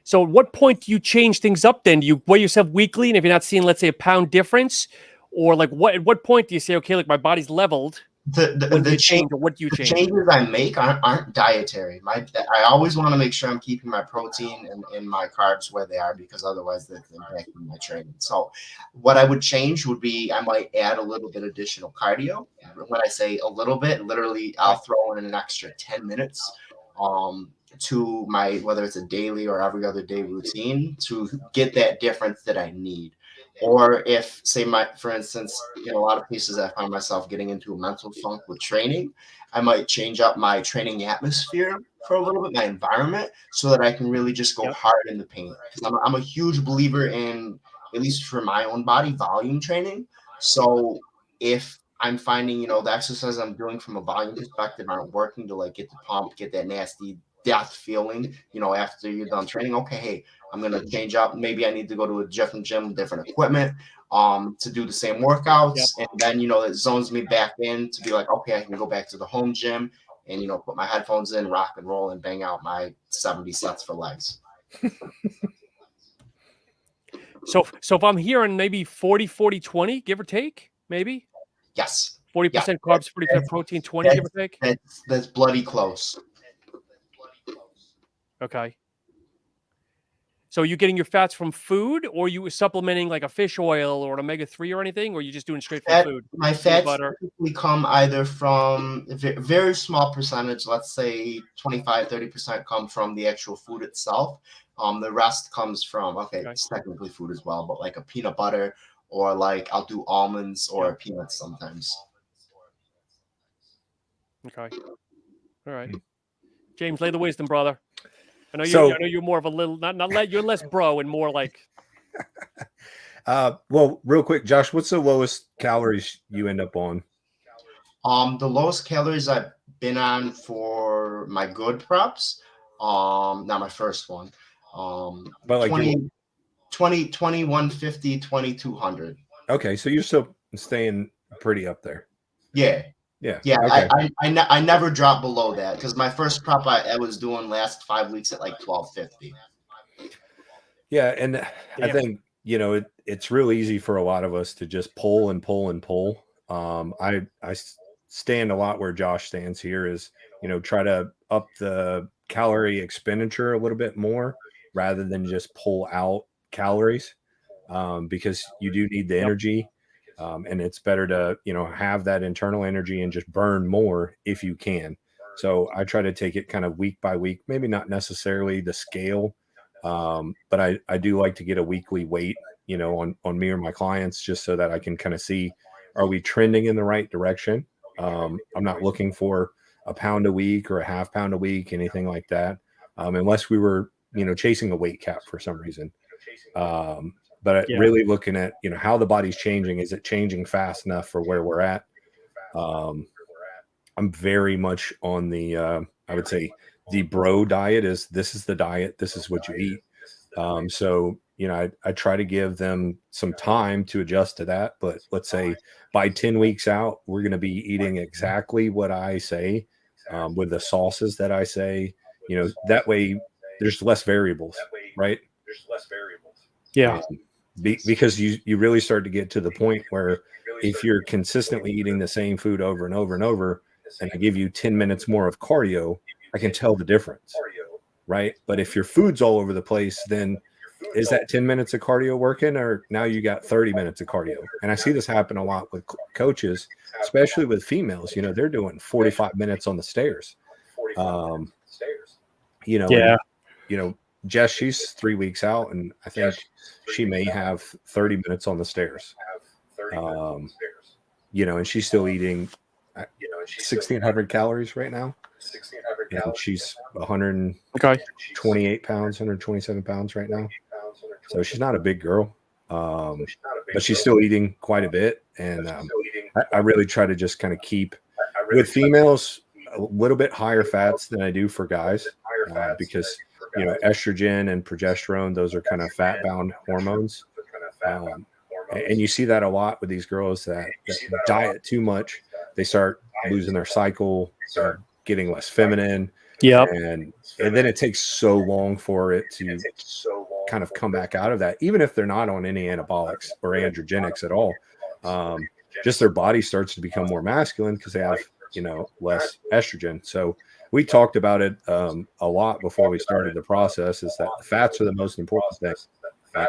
So at what point do you change things up then? Do you weigh yourself weekly? And if you're not seeing, let's say, a pound difference, or like at what point do you say, okay, like my body's leveled? The changes I make aren't dietary. I always want to make sure I'm keeping my protein and my carbs where they are, because otherwise that's impacting my training. So what I would change would be I might add a little bit additional cardio. When I say a little bit, literally I'll throw in an extra 10 minutes to my, whether it's a daily or every other day routine, to get that difference that I need. Or if, say, for instance, in a lot of cases, I find myself getting into a mental funk with training, I might change up my training atmosphere for a little bit, my environment, so that I can really just go hard in the paint. Because I'm a huge believer in, at least for my own body, volume training. So if I'm finding, you know, the exercises I'm doing from a volume perspective aren't working to, like, get the pump, get that nasty death feeling, you know, after you're done training, okay, hey, I'm going to change up. Maybe I need to go to a different gym, different equipment to do the same workouts. And then, you know, it zones me back in to be like, okay, I can go back to the home gym and, you know, put my headphones in, rock and roll, and bang out my 70 sets for legs. So if I'm hearing maybe 40-40-20, give or take, maybe? Yes. 40% carbs, 40% protein, 20, give or take? That's bloody close. Okay. So are you getting your fats from food, or are you supplementing like a fish oil or an omega-3 or anything, or are you just doing straight from food? My fats typically come either from a very small percentage, let's say 25-30% come from the actual food itself. The rest comes from, it's technically food as well, but like a peanut butter or like I'll do almonds or peanuts sometimes. Okay. All right. James, lay the wisdom, brother. I know you're more of a little you're less bro and more like. Well, real quick, Josh, what's the lowest calories you end up on? The lowest calories I've been on for my good preps, not my first one. But like 2150, 2200. Okay, so you're still staying pretty up there. Yeah. Yeah. Okay. I never dropped below that because my first prep I was doing last 5 weeks at like 1250. Yeah, and I think it's real easy for a lot of us to just pull and pull and pull. I stand a lot where Josh stands here is try to up the calorie expenditure a little bit more rather than just pull out calories, because you do need the energy. And it's better to, have that internal energy and just burn more if you can. So I try to take it kind of week by week, maybe not necessarily the scale, but I do like to get a weekly weight, on me or my clients, just so that I can kind of see, are we trending in the right direction? I'm not looking for a pound a week or a half pound a week, anything like that, unless we were, chasing a weight cap for some reason. But really looking at, how the body's changing. Is it changing fast enough for where we're at? I'm very much on the, I would say the bro diet this is the diet. This is what you eat. So, I try to give them some time to adjust to that. But let's say by 10 weeks out, we're going to be eating exactly what I say, with the sauces that I say, that way there's less variables, right? Yeah. Because you really start to get to the point where if you're consistently eating the same food over and over and over, and I give you 10 minutes more of cardio, I can tell the difference, right? But if your food's all over the place, then is that 10 minutes of cardio working, or now you got 30 minutes of cardio? And I see this happen a lot with coaches, especially with females. They're doing 45 minutes on the stairs. Jess, she's 3 weeks out, and I think she may have 30 minutes on the stairs. And she's still eating 1,600 calories right now. And she's 128 pounds, 127 pounds right now. So she's not a big girl, but she's still eating quite a bit. And I really try to just kind of keep with females a little bit higher fats than I do for guys, because estrogen and progesterone, those are kind of fat bound hormones. And you see that a lot with these girls that diet too much. They start losing their cycle, getting less feminine. Yeah. And then it takes so long for it to kind of come back out of that, even if they're not on any anabolics or androgenics at all. Just their body starts to become more masculine because they have, less estrogen. So we talked about it a lot before we started the process, is that the fats are the most important thing.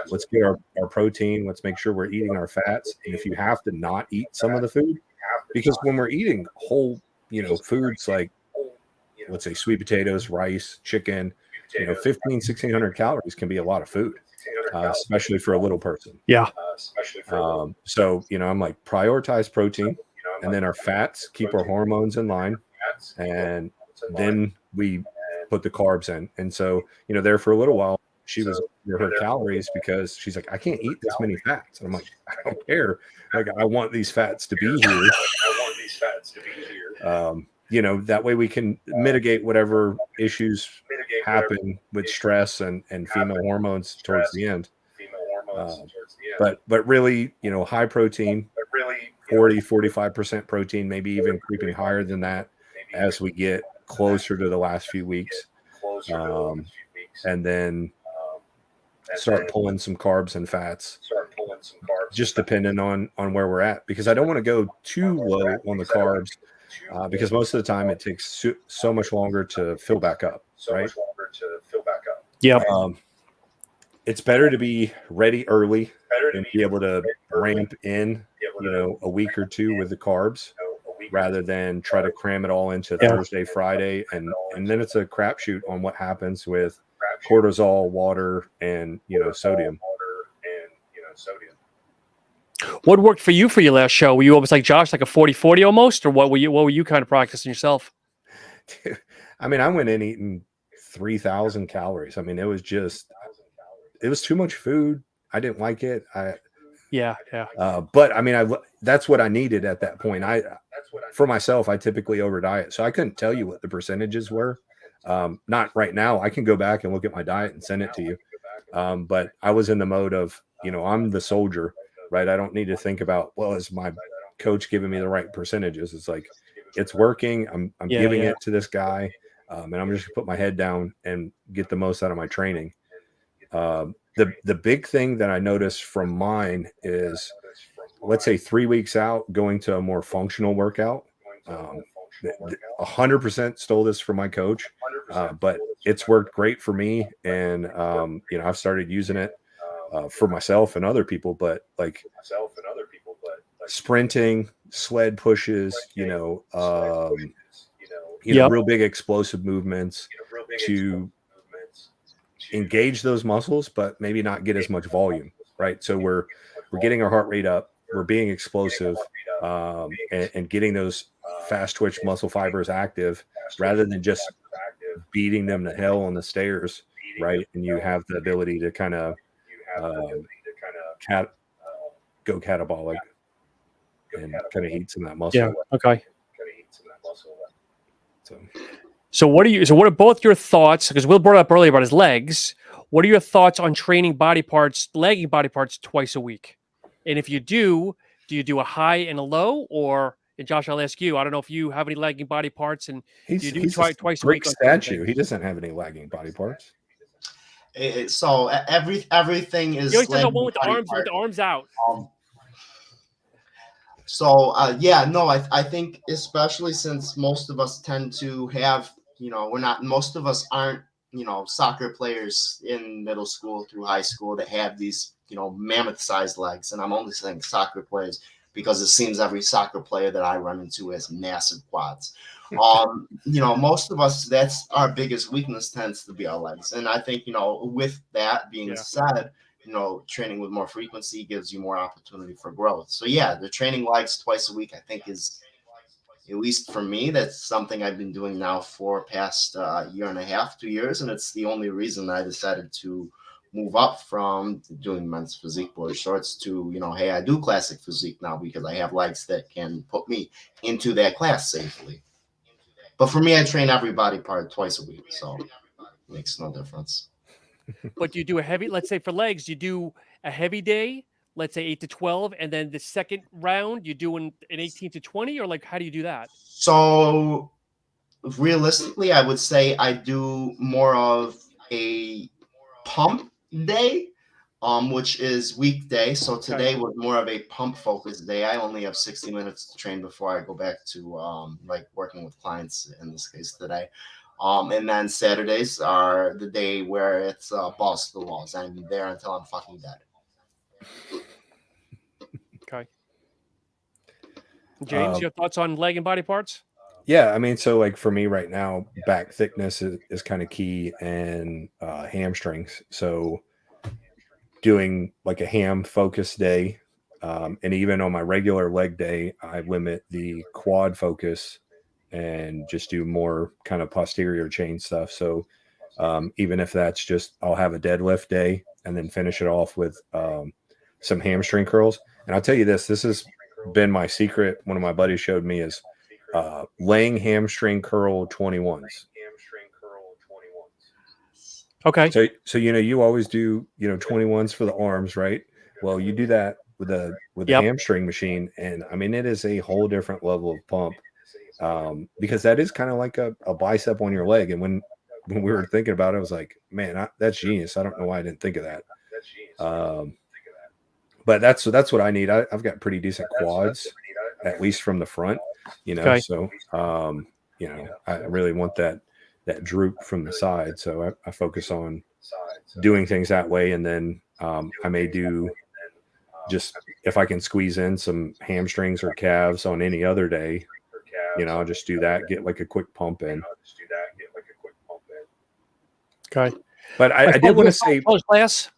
Let's get our protein. Let's make sure we're eating our fats. And if you have to not eat some of the food, because when we're eating whole, foods like, let's say sweet potatoes, rice, chicken, 1,600 calories can be a lot of food, especially for a little person. Yeah. So, I'm like, prioritize protein, and then our fats, keep our hormones in line. And then we put the carbs in. And so, there for a little while, she was her calories because she's like, I can't eat this many fats. And I'm like, I don't care. Like, I want these fats to be here. That way we can mitigate whatever issues happen with stress and female hormones towards the end. But really, high protein, 40-45% protein, maybe even creeping higher than that as we get closer to the last few weeks. And then start pulling some carbs and fats, just depending on where we're at, because I don't want to go too low on the carbs, because most of the time it takes so much longer to fill back up, right? Yeah. It's better to be ready early and be able to ramp in, a week or two with the carbs, rather than try to cram it all into Thursday, Friday, and then it's a crapshoot on what happens with cortisol, water, and sodium. What worked for you for your last show? Were you almost like Josh, like a 40-40 almost, or what were you kind of practicing yourself? I mean, I went in eating 3,000 calories. I mean, it was too much food. I didn't like it. Yeah. But I mean, that's what I needed at that point. For myself, I typically over diet, so I couldn't tell you what the percentages were. Not right now. I can go back and look at my diet and send it to you. But I was in the mode of, I'm the soldier, right? I don't need to think about, well, is my coach giving me the right percentages? It's like, it's working. I'm giving it to this guy. And I'm just gonna put my head down and get the most out of my training. The big thing that I noticed from mine is, let's say 3 weeks out, going to a more functional workout. 100% stole this from my coach, but it's worked great for me. And, I've started using it for myself and other people, but like sprinting, sled pushes, real big explosive movements to engage those muscles, but maybe not get as much volume, right? So we're getting our heart rate up, we're being explosive, and getting those fast twitch muscle fibers active rather than just beating them to hell on the stairs, right? And you have the ability to kind of go catabolic and kind of eat some of that muscle. Yeah. Okay. So what are both your thoughts? Because Will brought up earlier about his legs. What are your thoughts on training legging body parts twice a week? And if you do you do a high and a low? Or, and Josh, I'll ask you, I don't know if you have any lagging body parts, and he's twice a week. Greek statue. He doesn't have any lagging body parts. So everything is. You always talk about one with the arms out. I think especially since most of us tend to have, most of us aren't, soccer players in middle school through high school that have these, mammoth sized legs. And I'm only saying soccer players because it seems every soccer player that I run into has massive quads. Most of us, that's our biggest weakness tends to be our legs. And I think, with that being said, training with more frequency gives you more opportunity for growth. So the training legs twice a week, I think, is, at least for me, that's something I've been doing now for past year and a half, 2 years. And it's the only reason I decided to move up from doing men's physique board shorts to, hey, I do classic physique now because I have legs that can put me into that class safely. But for me, I train every body part twice a week, so it makes no difference. But you do a heavy, let's say for legs, you do a heavy day, let's say 8 to 12, and then the second round you do an 18 to 20, or like, how do you do that? So realistically, I would say I do more of a pump day, which is weekday. So today was more of a pump focused day. I only have 60 minutes to train before I go back to working with clients, in this case today. And then Saturdays are the day where it's balls to the walls. I'm there until I'm fucking dead. Okay. James, your thoughts on leg and body parts? Yeah, I mean, so like for me right now, back thickness is kind of key, and hamstrings. So doing like a ham focus day, and even on my regular leg day, I limit the quad focus and just do more kind of posterior chain stuff. So even if that's just, I'll have a deadlift day and then finish it off with some hamstring curls. And I'll tell you this has been my secret. One of my buddies showed me is laying hamstring curl 21s. Okay. So you always do 21s for the arms, right? Well, you do that with the hamstring machine, and I mean it is a whole different level of pump, because that is kind of like a bicep on your leg. And when we were thinking about it, I was like, man, that's genius. I don't know why I didn't think of that. But that's what I need. I've got pretty decent quads, at least from the front, Okay. So I really want that droop from the side. So I focus on doing things that way. And then I may do just, if I can squeeze in some hamstrings or calves on any other day, I'll just do that, get like a quick pump in. Okay. But I did want to say, class.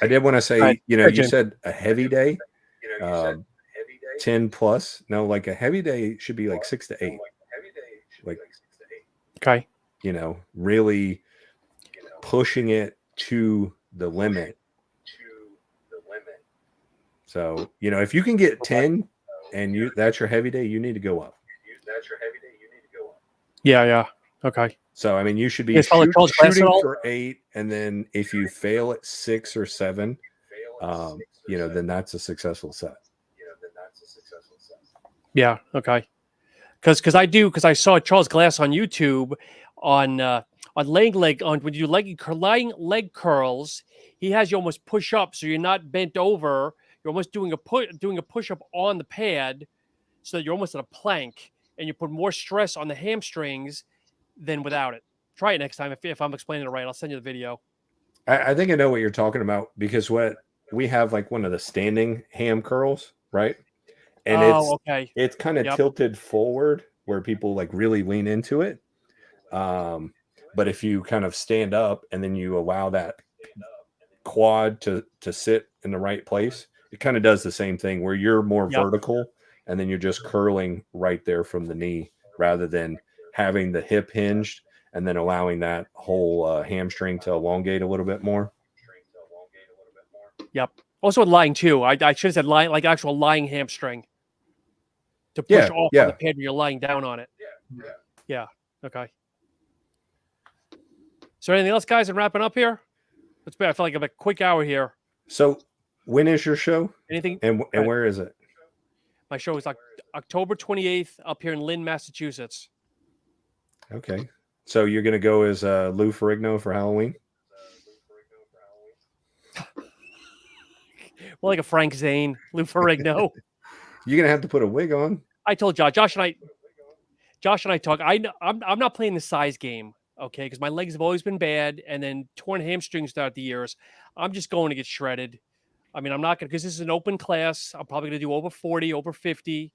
I did want to say, Right. you said a heavy day. 10 plus. No, like a heavy day should be like 6 to 8. Like, Okay. you know, really pushing it to the limit. So, you know, if you can get 10 and that's your heavy day, you need to go up. Yeah. Okay. So, I mean, you should be It's probably Charles Glass shooting at all? for 8. And then if you fail at 6 or 7, you know, then that's a successful set. Yeah. Okay. Because I saw Charles Glass on YouTube on laying leg on when you lying leg curls. He has you almost push up, so you're not bent over. You're almost doing a push up on the pad, so that you're almost at a plank, and you put more stress on the hamstrings than without it. Try it next time if I'm explaining it right. I'll send you the video. I think I know what you're talking about, because what we have, like one of the standing ham curls, right? And it's kind of tilted forward where people like really lean into it. But if you kind of stand up and then you allow that quad to sit in the right place, it kind of does the same thing where you're more vertical and then you're just curling right there from the knee rather than having the hip hinged and then allowing that whole hamstring to elongate a little bit more. Yep. Also with lying too. I should have said lying, like actual lying hamstring to push off on the pad when you're lying down on it. Yeah. Okay. So anything else, guys, and wrapping up here? Let's be. I feel like I'm a quick hour here. So when is your show? Anything? And where is it? My show is like October 28th up here in Lynn, Massachusetts. Okay. So you're going to go as Lou Ferrigno for Halloween? Well, like a Frank Zane, Lou Ferrigno. You're going to have to put a wig on. I told Josh and I talk. I'm not playing the size game, okay? Because my legs have always been bad, and then torn hamstrings throughout the years. I'm just going to get shredded. I mean, I'm not going to, because this is an open class. I'm probably going to do over 40, over 50.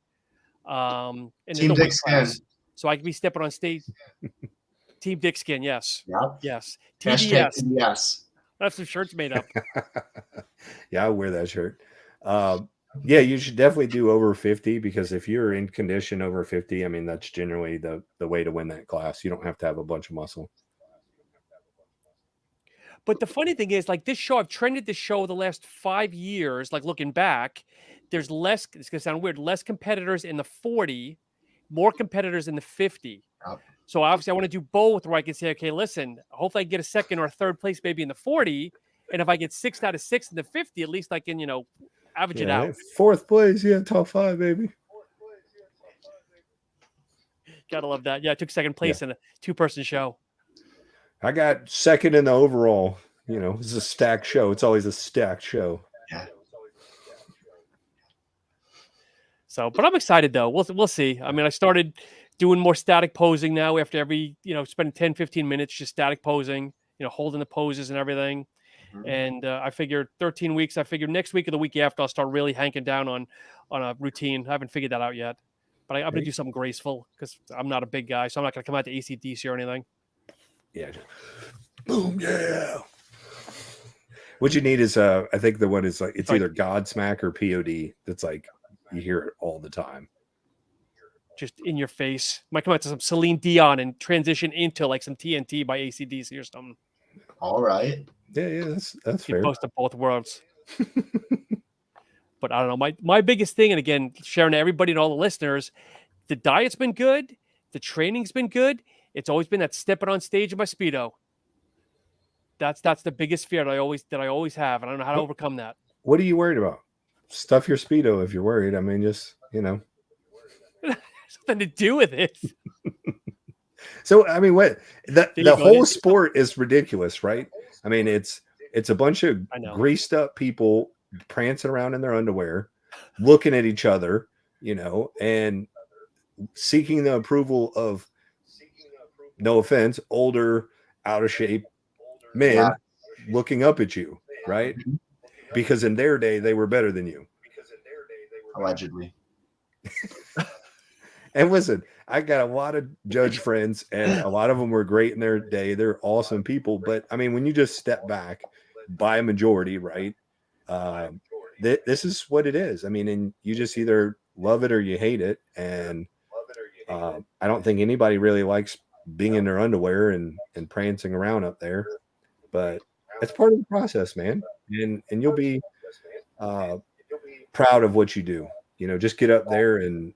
And Team Dick Skin. So I can be stepping on stage. Team Dick Skin, yes. Yeah. Yes. TDS. TDS. I have some shirts made up. Yeah, I'll wear that shirt. Yeah, you should definitely do over 50, because if you're in condition over 50, I mean, that's generally the way to win that class. You don't have to have a bunch of muscle. But the funny thing is, like this show, I've trended this show the last 5 years. Like looking back, there's less, it's going to sound weird, less competitors in the 40, more competitors in the 50. Yep. So obviously I want to do both, where I can say, okay, listen, hopefully I get a second or a third place maybe in the 40. And if I get 6 out of 6 in the 50, at least I can, average it out. 4th place, top 5, baby. Gotta love that. Yeah, I took second place in a 2-person show. I got second in the overall. It's a stacked show. It's always a stacked show. Yeah. So, but I'm excited though. We'll see. I mean, I started doing more static posing now after every, spending 10, 15 minutes just static posing, holding the poses and everything. Mm-hmm. And I figured 13 weeks. I figured next week or the week after I'll start really hanking down on a routine. I haven't figured that out yet. But I'm going to do something graceful because I'm not a big guy. So I'm not going to come out to ACDC or anything. Yeah. Boom. Yeah. What you need is, I think the one is like, it's either Godsmack or POD. That's like, you hear it all the time. Just in your face. Might come out to some Celine Dion and transition into like some TNT by ACDC or something. All right. Yeah, that's fair. Close to both worlds. But I don't know. My biggest thing, and again, sharing to everybody and all the listeners, the diet's been good. The training's been good. It's always been that stepping on stage in my Speedo. That's the biggest fear that I always have, and I don't know how to overcome that. What are you worried about? Stuff your Speedo if you're worried. I mean, just something to do with it. So I mean, what the whole sport is ridiculous, right? I mean, it's a bunch of greased up people prancing around in their underwear, looking at each other, and seeking the approval of, no offense, older, out of shape men looking up at you, right? Because in their day they were better than you. Allegedly. And listen, I got a lot of judge friends, and a lot of them were great in their day. They're awesome people. But I mean, when you just step back by a majority, right? this is what it is. I mean, and you just either love it or you hate it. And I don't think anybody really likes being in their underwear and prancing around up there, but it's part of the process, man. And you'll be proud of what you do. You know, just get up there and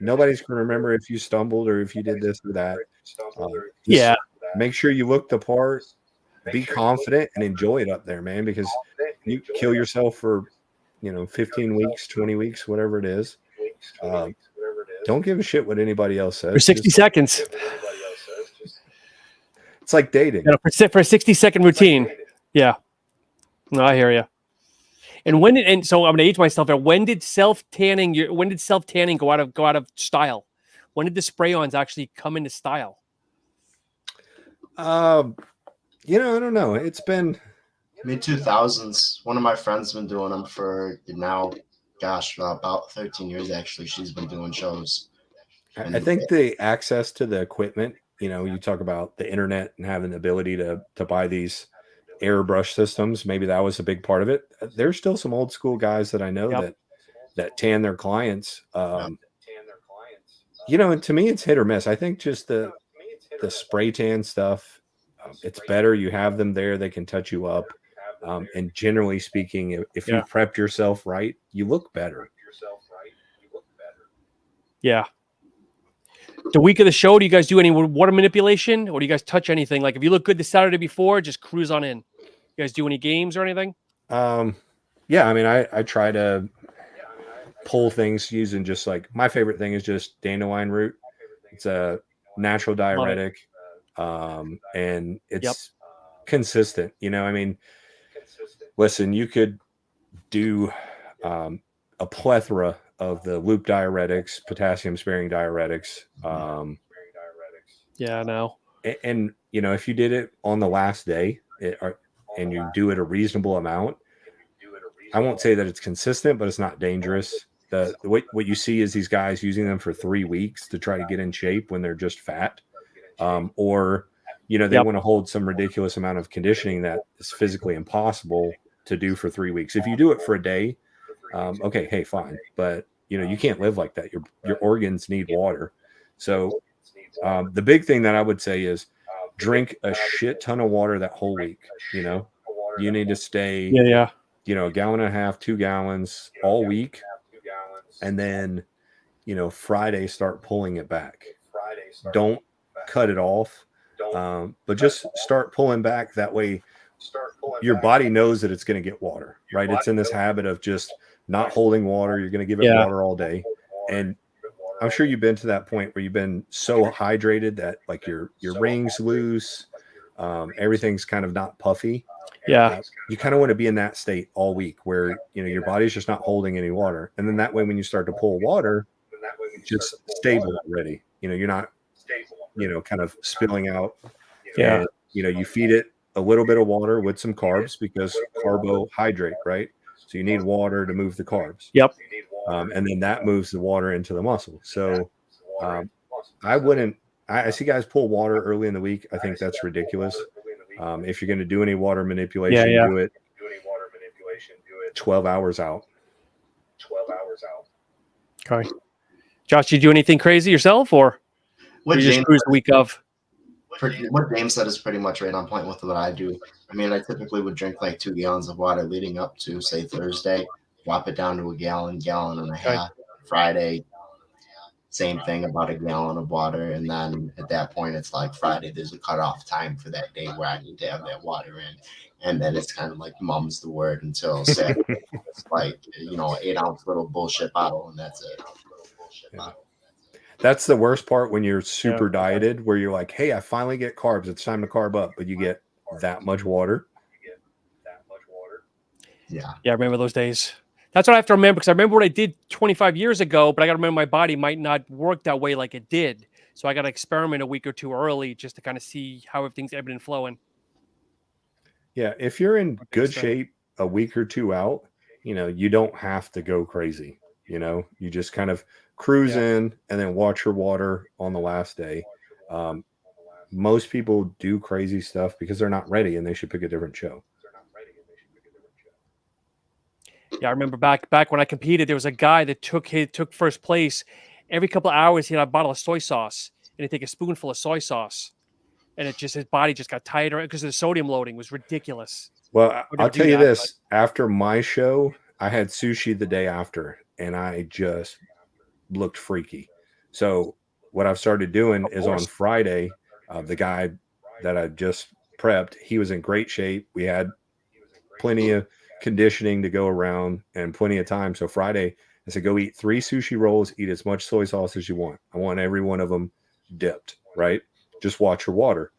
nobody's going to remember if you stumbled or if you did this or that. Make sure you look the part, be confident, and enjoy it up there, man, because you kill yourself for, 15 weeks, 20 weeks, whatever it is. Don't give a shit what anybody else says. For 60 seconds. It's like dating. For a 60-second routine. Yeah. No, I hear you. And so I'm gonna age myself here. When did self tanning go out of style? When did the spray-ons actually come into style? I don't know. It's been mid-2000s. One of my friends been doing them for now, about 13 years actually. She's been doing shows. I think the access to the equipment, you talk about the internet and having the ability to buy these airbrush systems. Maybe that was a big part of it. There's still some old school guys that I know that tan their clients. And to me, it's hit or miss. I think just the spray tan stuff, it's better. You have them there. They can touch you up. And generally speaking, if you prepped yourself right, you look better. Yeah. The week of the show, do you guys do any water manipulation, or do you guys touch anything? Like if you look good the Saturday before, just cruise on in. You guys do any games or anything? Yeah. I mean, I try to pull things using just like my favorite thing is just dandelion root. It's a natural diuretic. And it's consistent. I mean, listen, you could do a plethora of the loop diuretics, potassium sparing diuretics. Yeah, I know. And if you did it on the last day and you do it a reasonable amount, I won't say that it's consistent, but it's not dangerous. What you see is these guys using them for 3 weeks to try to get in shape when they're just fat. Or they want to hold some ridiculous amount of conditioning that is physically impossible to do for 3 weeks. If you do it for a day, okay, hey, fine. But, you can't live like that. Your organs need water. So the big thing that I would say is drink a shit ton of water that whole week. You need to stay, a gallon and a half, 2 gallons all week. And then, Friday, start pulling it back. Don't cut it off. But just start pulling back. That way your body knows that it's going to get water, right? It's in this habit of just not holding water. You're going to give it water all day. And I'm sure you've been to that point where you've been so hydrated that like your ring's loose. Everything's kind of not puffy. Yeah. You kind of want to be in that state all week where, your body's just not holding any water. And then that way, when you start to pull water, just stable already. You're not, kind of spilling out. Yeah. And, you feed it a little bit of water with some carbs because carbohydrate, right? So you need water to move the carbs. Yep. And then that moves the water into the muscle. So I see guys pull water early in the week. I think that's ridiculous. If you're going to do any water manipulation, do it 12 hours out. Okay. Josh, do you do anything crazy yourself, or you just cruise the week of? What James said is pretty much right on point with what I do. I mean, I typically would drink like 2 gallons of water leading up to, say, Thursday, drop it down to a gallon and a half. Friday, same thing, about a gallon of water. And then at that point, it's like Friday, there's a cutoff time for that day where I need to have that water in. And then it's kind of like mum's the word until Saturday. It's like, 8-ounce little bullshit bottle, and that's it. That's the worst part when you're super dieted, where you're like, hey, I finally get carbs. It's time to carb up. But you get that much water. Yeah. Yeah, I remember those days. That's what I have to remember, because I remember what I did 25 years ago, but I got to remember my body might not work that way like it did. So I got to experiment a week or two early just to kind of see how everything's ebbing and flowing. Yeah, if you're in good shape a week or two out, you don't have to go crazy. You just kind of cruise in and then watch your water on the last day. Most people do crazy stuff because they're not ready, and they should pick a different show. Yeah, I remember back when I competed, there was a guy that took first place. Every couple of hours, he had a bottle of soy sauce, and he'd take a spoonful of soy sauce, and his body just got tighter because the sodium loading was ridiculous. Well, would I'll never do tell you that, this. After my show, I had sushi the day after, and I just looked freaky. So what I've started doing is on Friday, the guy that I just prepped, he was in great shape. We had plenty of conditioning to go around and plenty of time. So Friday, I said, go eat 3 sushi rolls, eat as much soy sauce as you want. I want every one of them dipped, right? Just watch your water.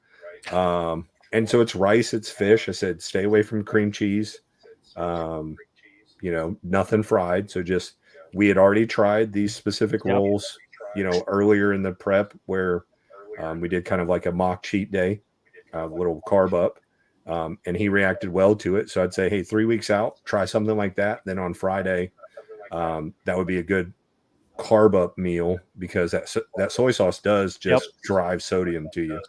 And so it's rice, it's fish. I said, stay away from cream cheese. You know, nothing fried. So just, we had already tried these specific rolls, you know, earlier in the prep where we did kind of like a mock cheat day, a little carb up. And he reacted well to it. So I'd say, hey, 3 weeks out, try something like that. Then on Friday, that would be a good carb up meal because that soy sauce does just drive sodium to you.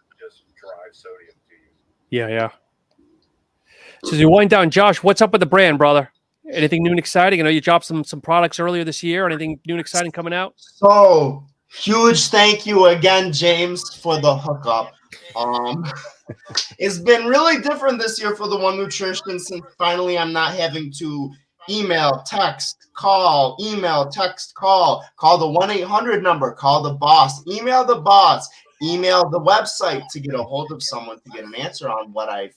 Yeah. So as you wind down, Josh, what's up with the brand, brother? Anything new and exciting? I know you dropped some products earlier this year. Anything new and exciting coming out? So huge thank you again, James, for the hookup. It's been really different this year for the One Nutrition since finally I'm not having to email, text, call, email, text, call the 1-800 number, call the boss, email the boss, email the website to get a hold of someone to get an answer on what I've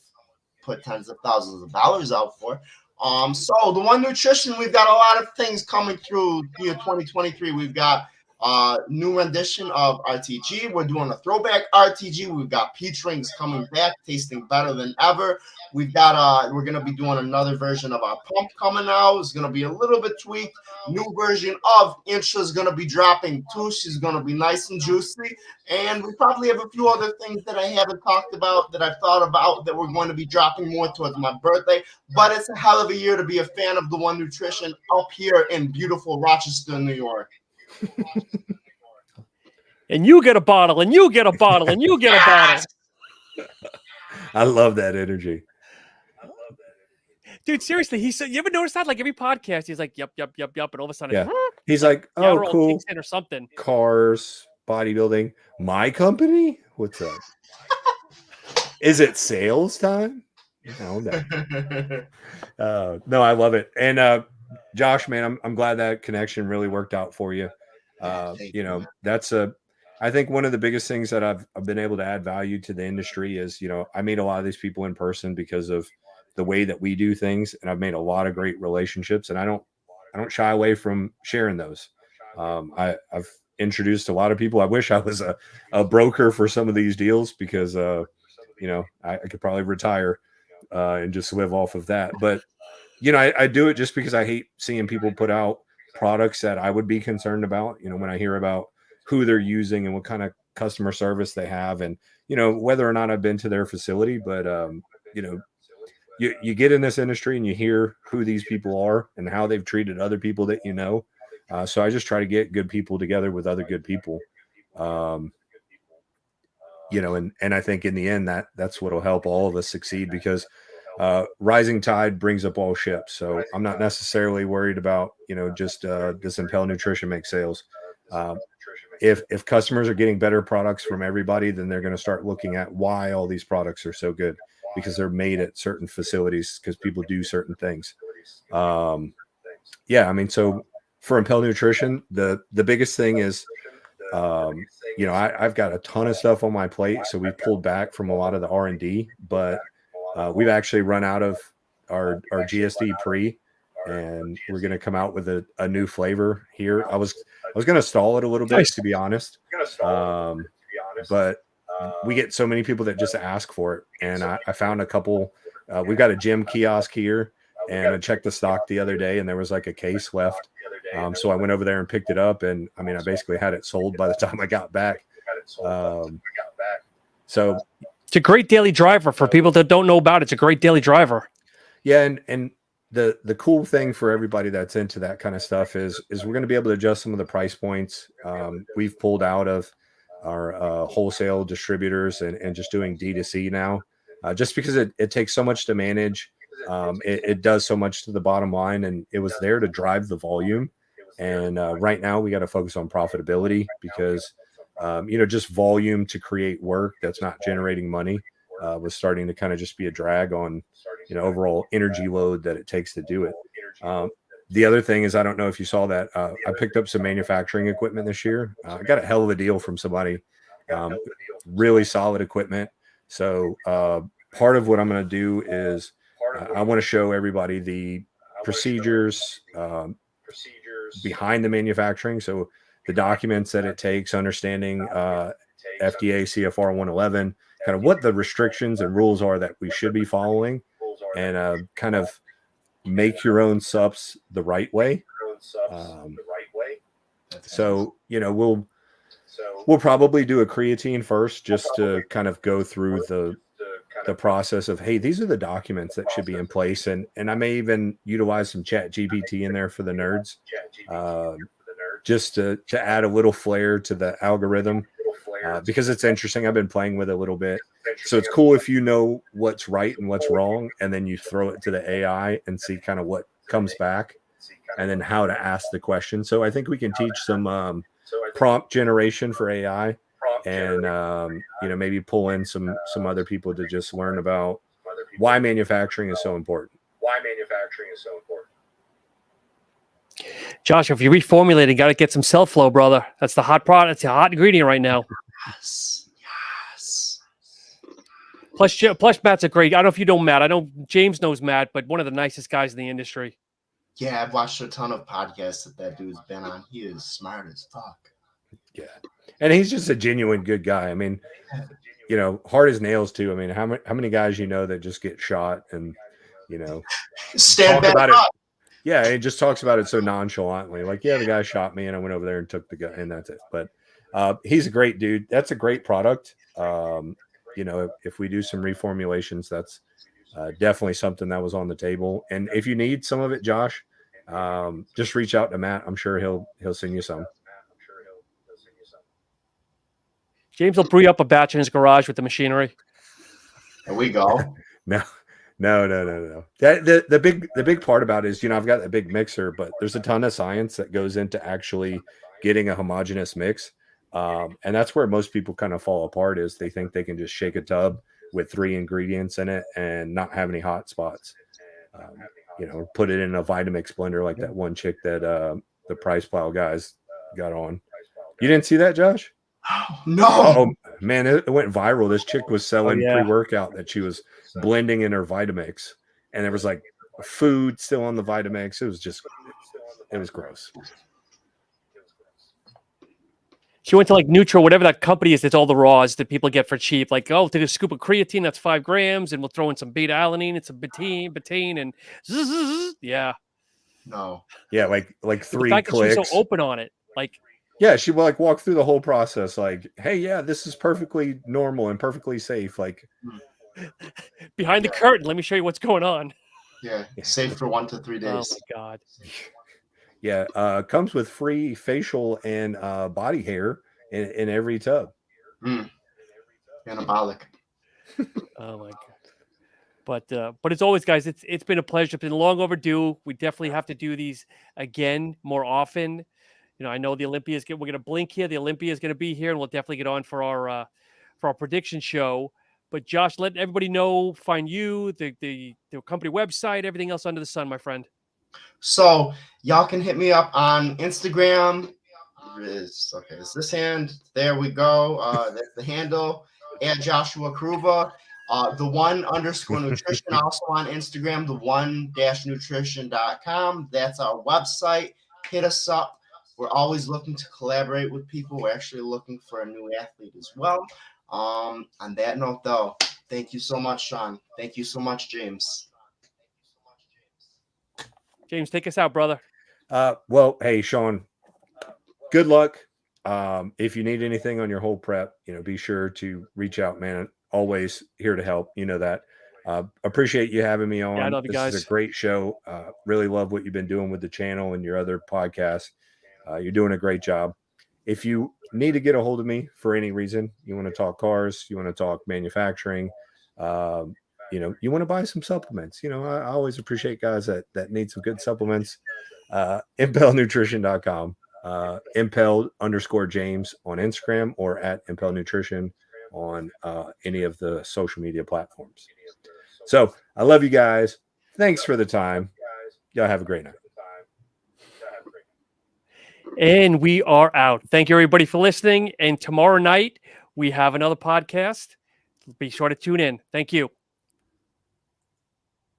put tens of thousands of dollars out for. So the One Nutrition, we've got a lot of things coming through year 2023. We've got new rendition of RTG. We're doing a throwback RTG. We've got peach rings coming back, tasting better than ever. We've got we're gonna be doing another version of our pump coming out. It's gonna be a little bit tweaked. New version of Intra is gonna be dropping too. She's gonna be nice and juicy. And we probably have a few other things that I haven't talked about that I've thought about that we're going to be dropping more towards my birthday. But it's a hell of a year to be a fan of the One Nutrition up here in beautiful Rochester, New York. And you get a bottle, and you get a bottle, and you get a bottle. I love that energy. Dude, seriously, he said, you ever notice that? Like every podcast, he's like, yep. And all of a sudden, he's like, oh, Arold cool. kicks in or something. Cars, bodybuilding. My company? What's up? Is it sales time? No, I love it. And Josh, man, I'm glad that connection really worked out for you. You know, that's I think one of the biggest things that I've been able to add value to the industry is, you know, I meet a lot of these people in person because of the way that we do things, and I've made a lot of great relationships, and I don't shy away from sharing those. I've introduced a lot of people. I wish I was a broker for some of these deals because you know, I could probably retire and just live off of that. But you know, I do it just because I hate seeing people put out products that I would be concerned about. You know, when I hear about who they're using and what kind of customer service they have, and you know, whether or not I've been to their facility, but you know, you get in this industry and you hear who these people are and how they've treated other people that you know. So I just try to get good people together with other good people. You know, and I think in the end that's what'll help all of us succeed, because rising tide brings up all ships. So I'm not necessarily worried about, you know, just does Impel Nutrition make sales? If customers are getting better products from everybody, then they're going to start looking at why all these products are so good, because they're made at certain facilities because people do certain things. Yeah, I mean, so for Impel Nutrition, the biggest thing is, you know, I've got a ton of stuff on my plate, so we've pulled back from a lot of the R&D, but we've actually run out of our GSD pre, and we're going to come out with a new flavor here. I was going to stall it a little bit, to be honest, but we get so many people that just ask for it, and I found a couple. We've got a gym kiosk here, and I checked the stock the other day, and there was like a case left. So I went over there and picked it up, and I mean, I basically had it sold by the time I got back. So it's a great daily driver for people that don't know about it. It's a great daily driver. Yeah, and the cool thing for everybody that's into that kind of stuff is we're going to be able to adjust some of the price points. We've pulled out of our wholesale distributors and just doing D2C now, just because it takes so much to manage. It does so much to the bottom line, and it was there to drive the volume. And right now we got to focus on profitability because, just volume to create work that's not generating money was starting to kind of just be a drag on, overall energy load that it takes to do it. The other thing is, I don't know if you saw that, I picked up some manufacturing equipment this year. I got a hell of a deal from somebody, really solid equipment. So part of what I'm going to do is I want to show everybody the procedures behind the manufacturing. So the documents that it takes, understanding FDA CFR 111, kind of what the restrictions and rules are that we should be following, and kind of make your own subs the right way. So, we'll probably do a creatine first just to kind of go through the process of, hey, these are the documents that should be in place. And I may even utilize some chat GPT in there for the nerds, just to add a little flair to the algorithm, because it's interesting. I've been playing with it a little bit. So it's cool if you know what's right and what's wrong, and then you throw it to the AI and see kind of what comes back and then how to ask the question. So I think we can teach some prompt generation for AI, and maybe pull in some other people to just learn about why manufacturing is so important. Josh, if you're reformulating, got to get some cell flow, brother. That's the hot product. It's a hot ingredient right now. Yes. Plus, Matt's a great. I don't know if you know Matt. I know James knows Matt, but one of the nicest guys in the industry. Yeah, I've watched a ton of podcasts that dude's been on. He is smart as fuck. Yeah, and he's just a genuine good guy. I mean, hard as nails too. I mean, how many guys that just get shot and stand talk about up. it? Yeah, he just talks about it so nonchalantly, like, yeah, the guy shot me and I went over there and took the gun, and that's it. But he's a great dude. That's a great product. If we do some reformulations, that's definitely something that was on the table. And if you need some of it, Josh, just reach out to Matt. I'm sure he'll send you some. James will brew up a batch in his garage with the machinery. There we go. No. The big part about it is, I've got a big mixer, but there's a ton of science that goes into actually getting a homogeneous mix. And that's where most people kind of fall apart, is they think they can just shake a tub with 3 ingredients in it and not have any hot spots. Put it in a Vitamix blender like that one chick that the Price Plow guys got on. You didn't see that, Josh? No. Oh man, it went viral. This chick was selling yeah. pre-workout that she was blending in her Vitamix, and there was like food still on the Vitamix. It was gross. She went to like Neutral, whatever that company is. That's all the raws that people get for cheap. Like, oh, take a scoop of creatine, that's 5 grams, and we'll throw in some beta alanine and some betaine, and yeah. No. Yeah, like 3 the fact clicks. That she's so open on it, like. Yeah, she will walk through the whole process. Like, hey, yeah, this is perfectly normal and perfectly safe. Like, behind the curtain, let me show you what's going on. Yeah, safe for 1 to 3 days. Oh my god. Yeah, comes with free facial and body hair in every tub. Anabolic. Oh my god. But as always, guys, it's been a pleasure. It's been long overdue. We definitely have to do these again more often. I know the Olympia we're going to blink here. The Olympia is going to be here, and we'll definitely get on for our prediction show. But Josh, let everybody know, find you, the company website, everything else under the sun, my friend. So y'all can hit me up on Instagram. It's this hand. There we go. That's the handle. And Joshua Kruba. The one_nutrition also on Instagram, the one-nutrition.com. That's our website. Hit us up. We're always looking to collaborate with people. We're actually looking for a new athlete as well. On that note, though, thank you so much, Sean. Thank you so much, James. James, take us out, brother. Well, hey, Sean, good luck. If you need anything on your whole prep, be sure to reach out, man. Always here to help. You know that. Appreciate you having me on. Yeah, I love you guys. This is a great show. Really love what you've been doing with the channel and your other podcasts. You're doing a great job. If you need to get a hold of me for any reason, you want to talk cars, you want to talk manufacturing, you want to buy some supplements. I always appreciate guys that need some good supplements. impelnutrition.com, impel_James on Instagram, or at Impel Nutrition on any of the social media platforms. So I love you guys. Thanks for the time. Y'all have a great night. And we are out. Thank you, everybody, for listening. And tomorrow night, we have another podcast. Be sure to tune in. Thank you.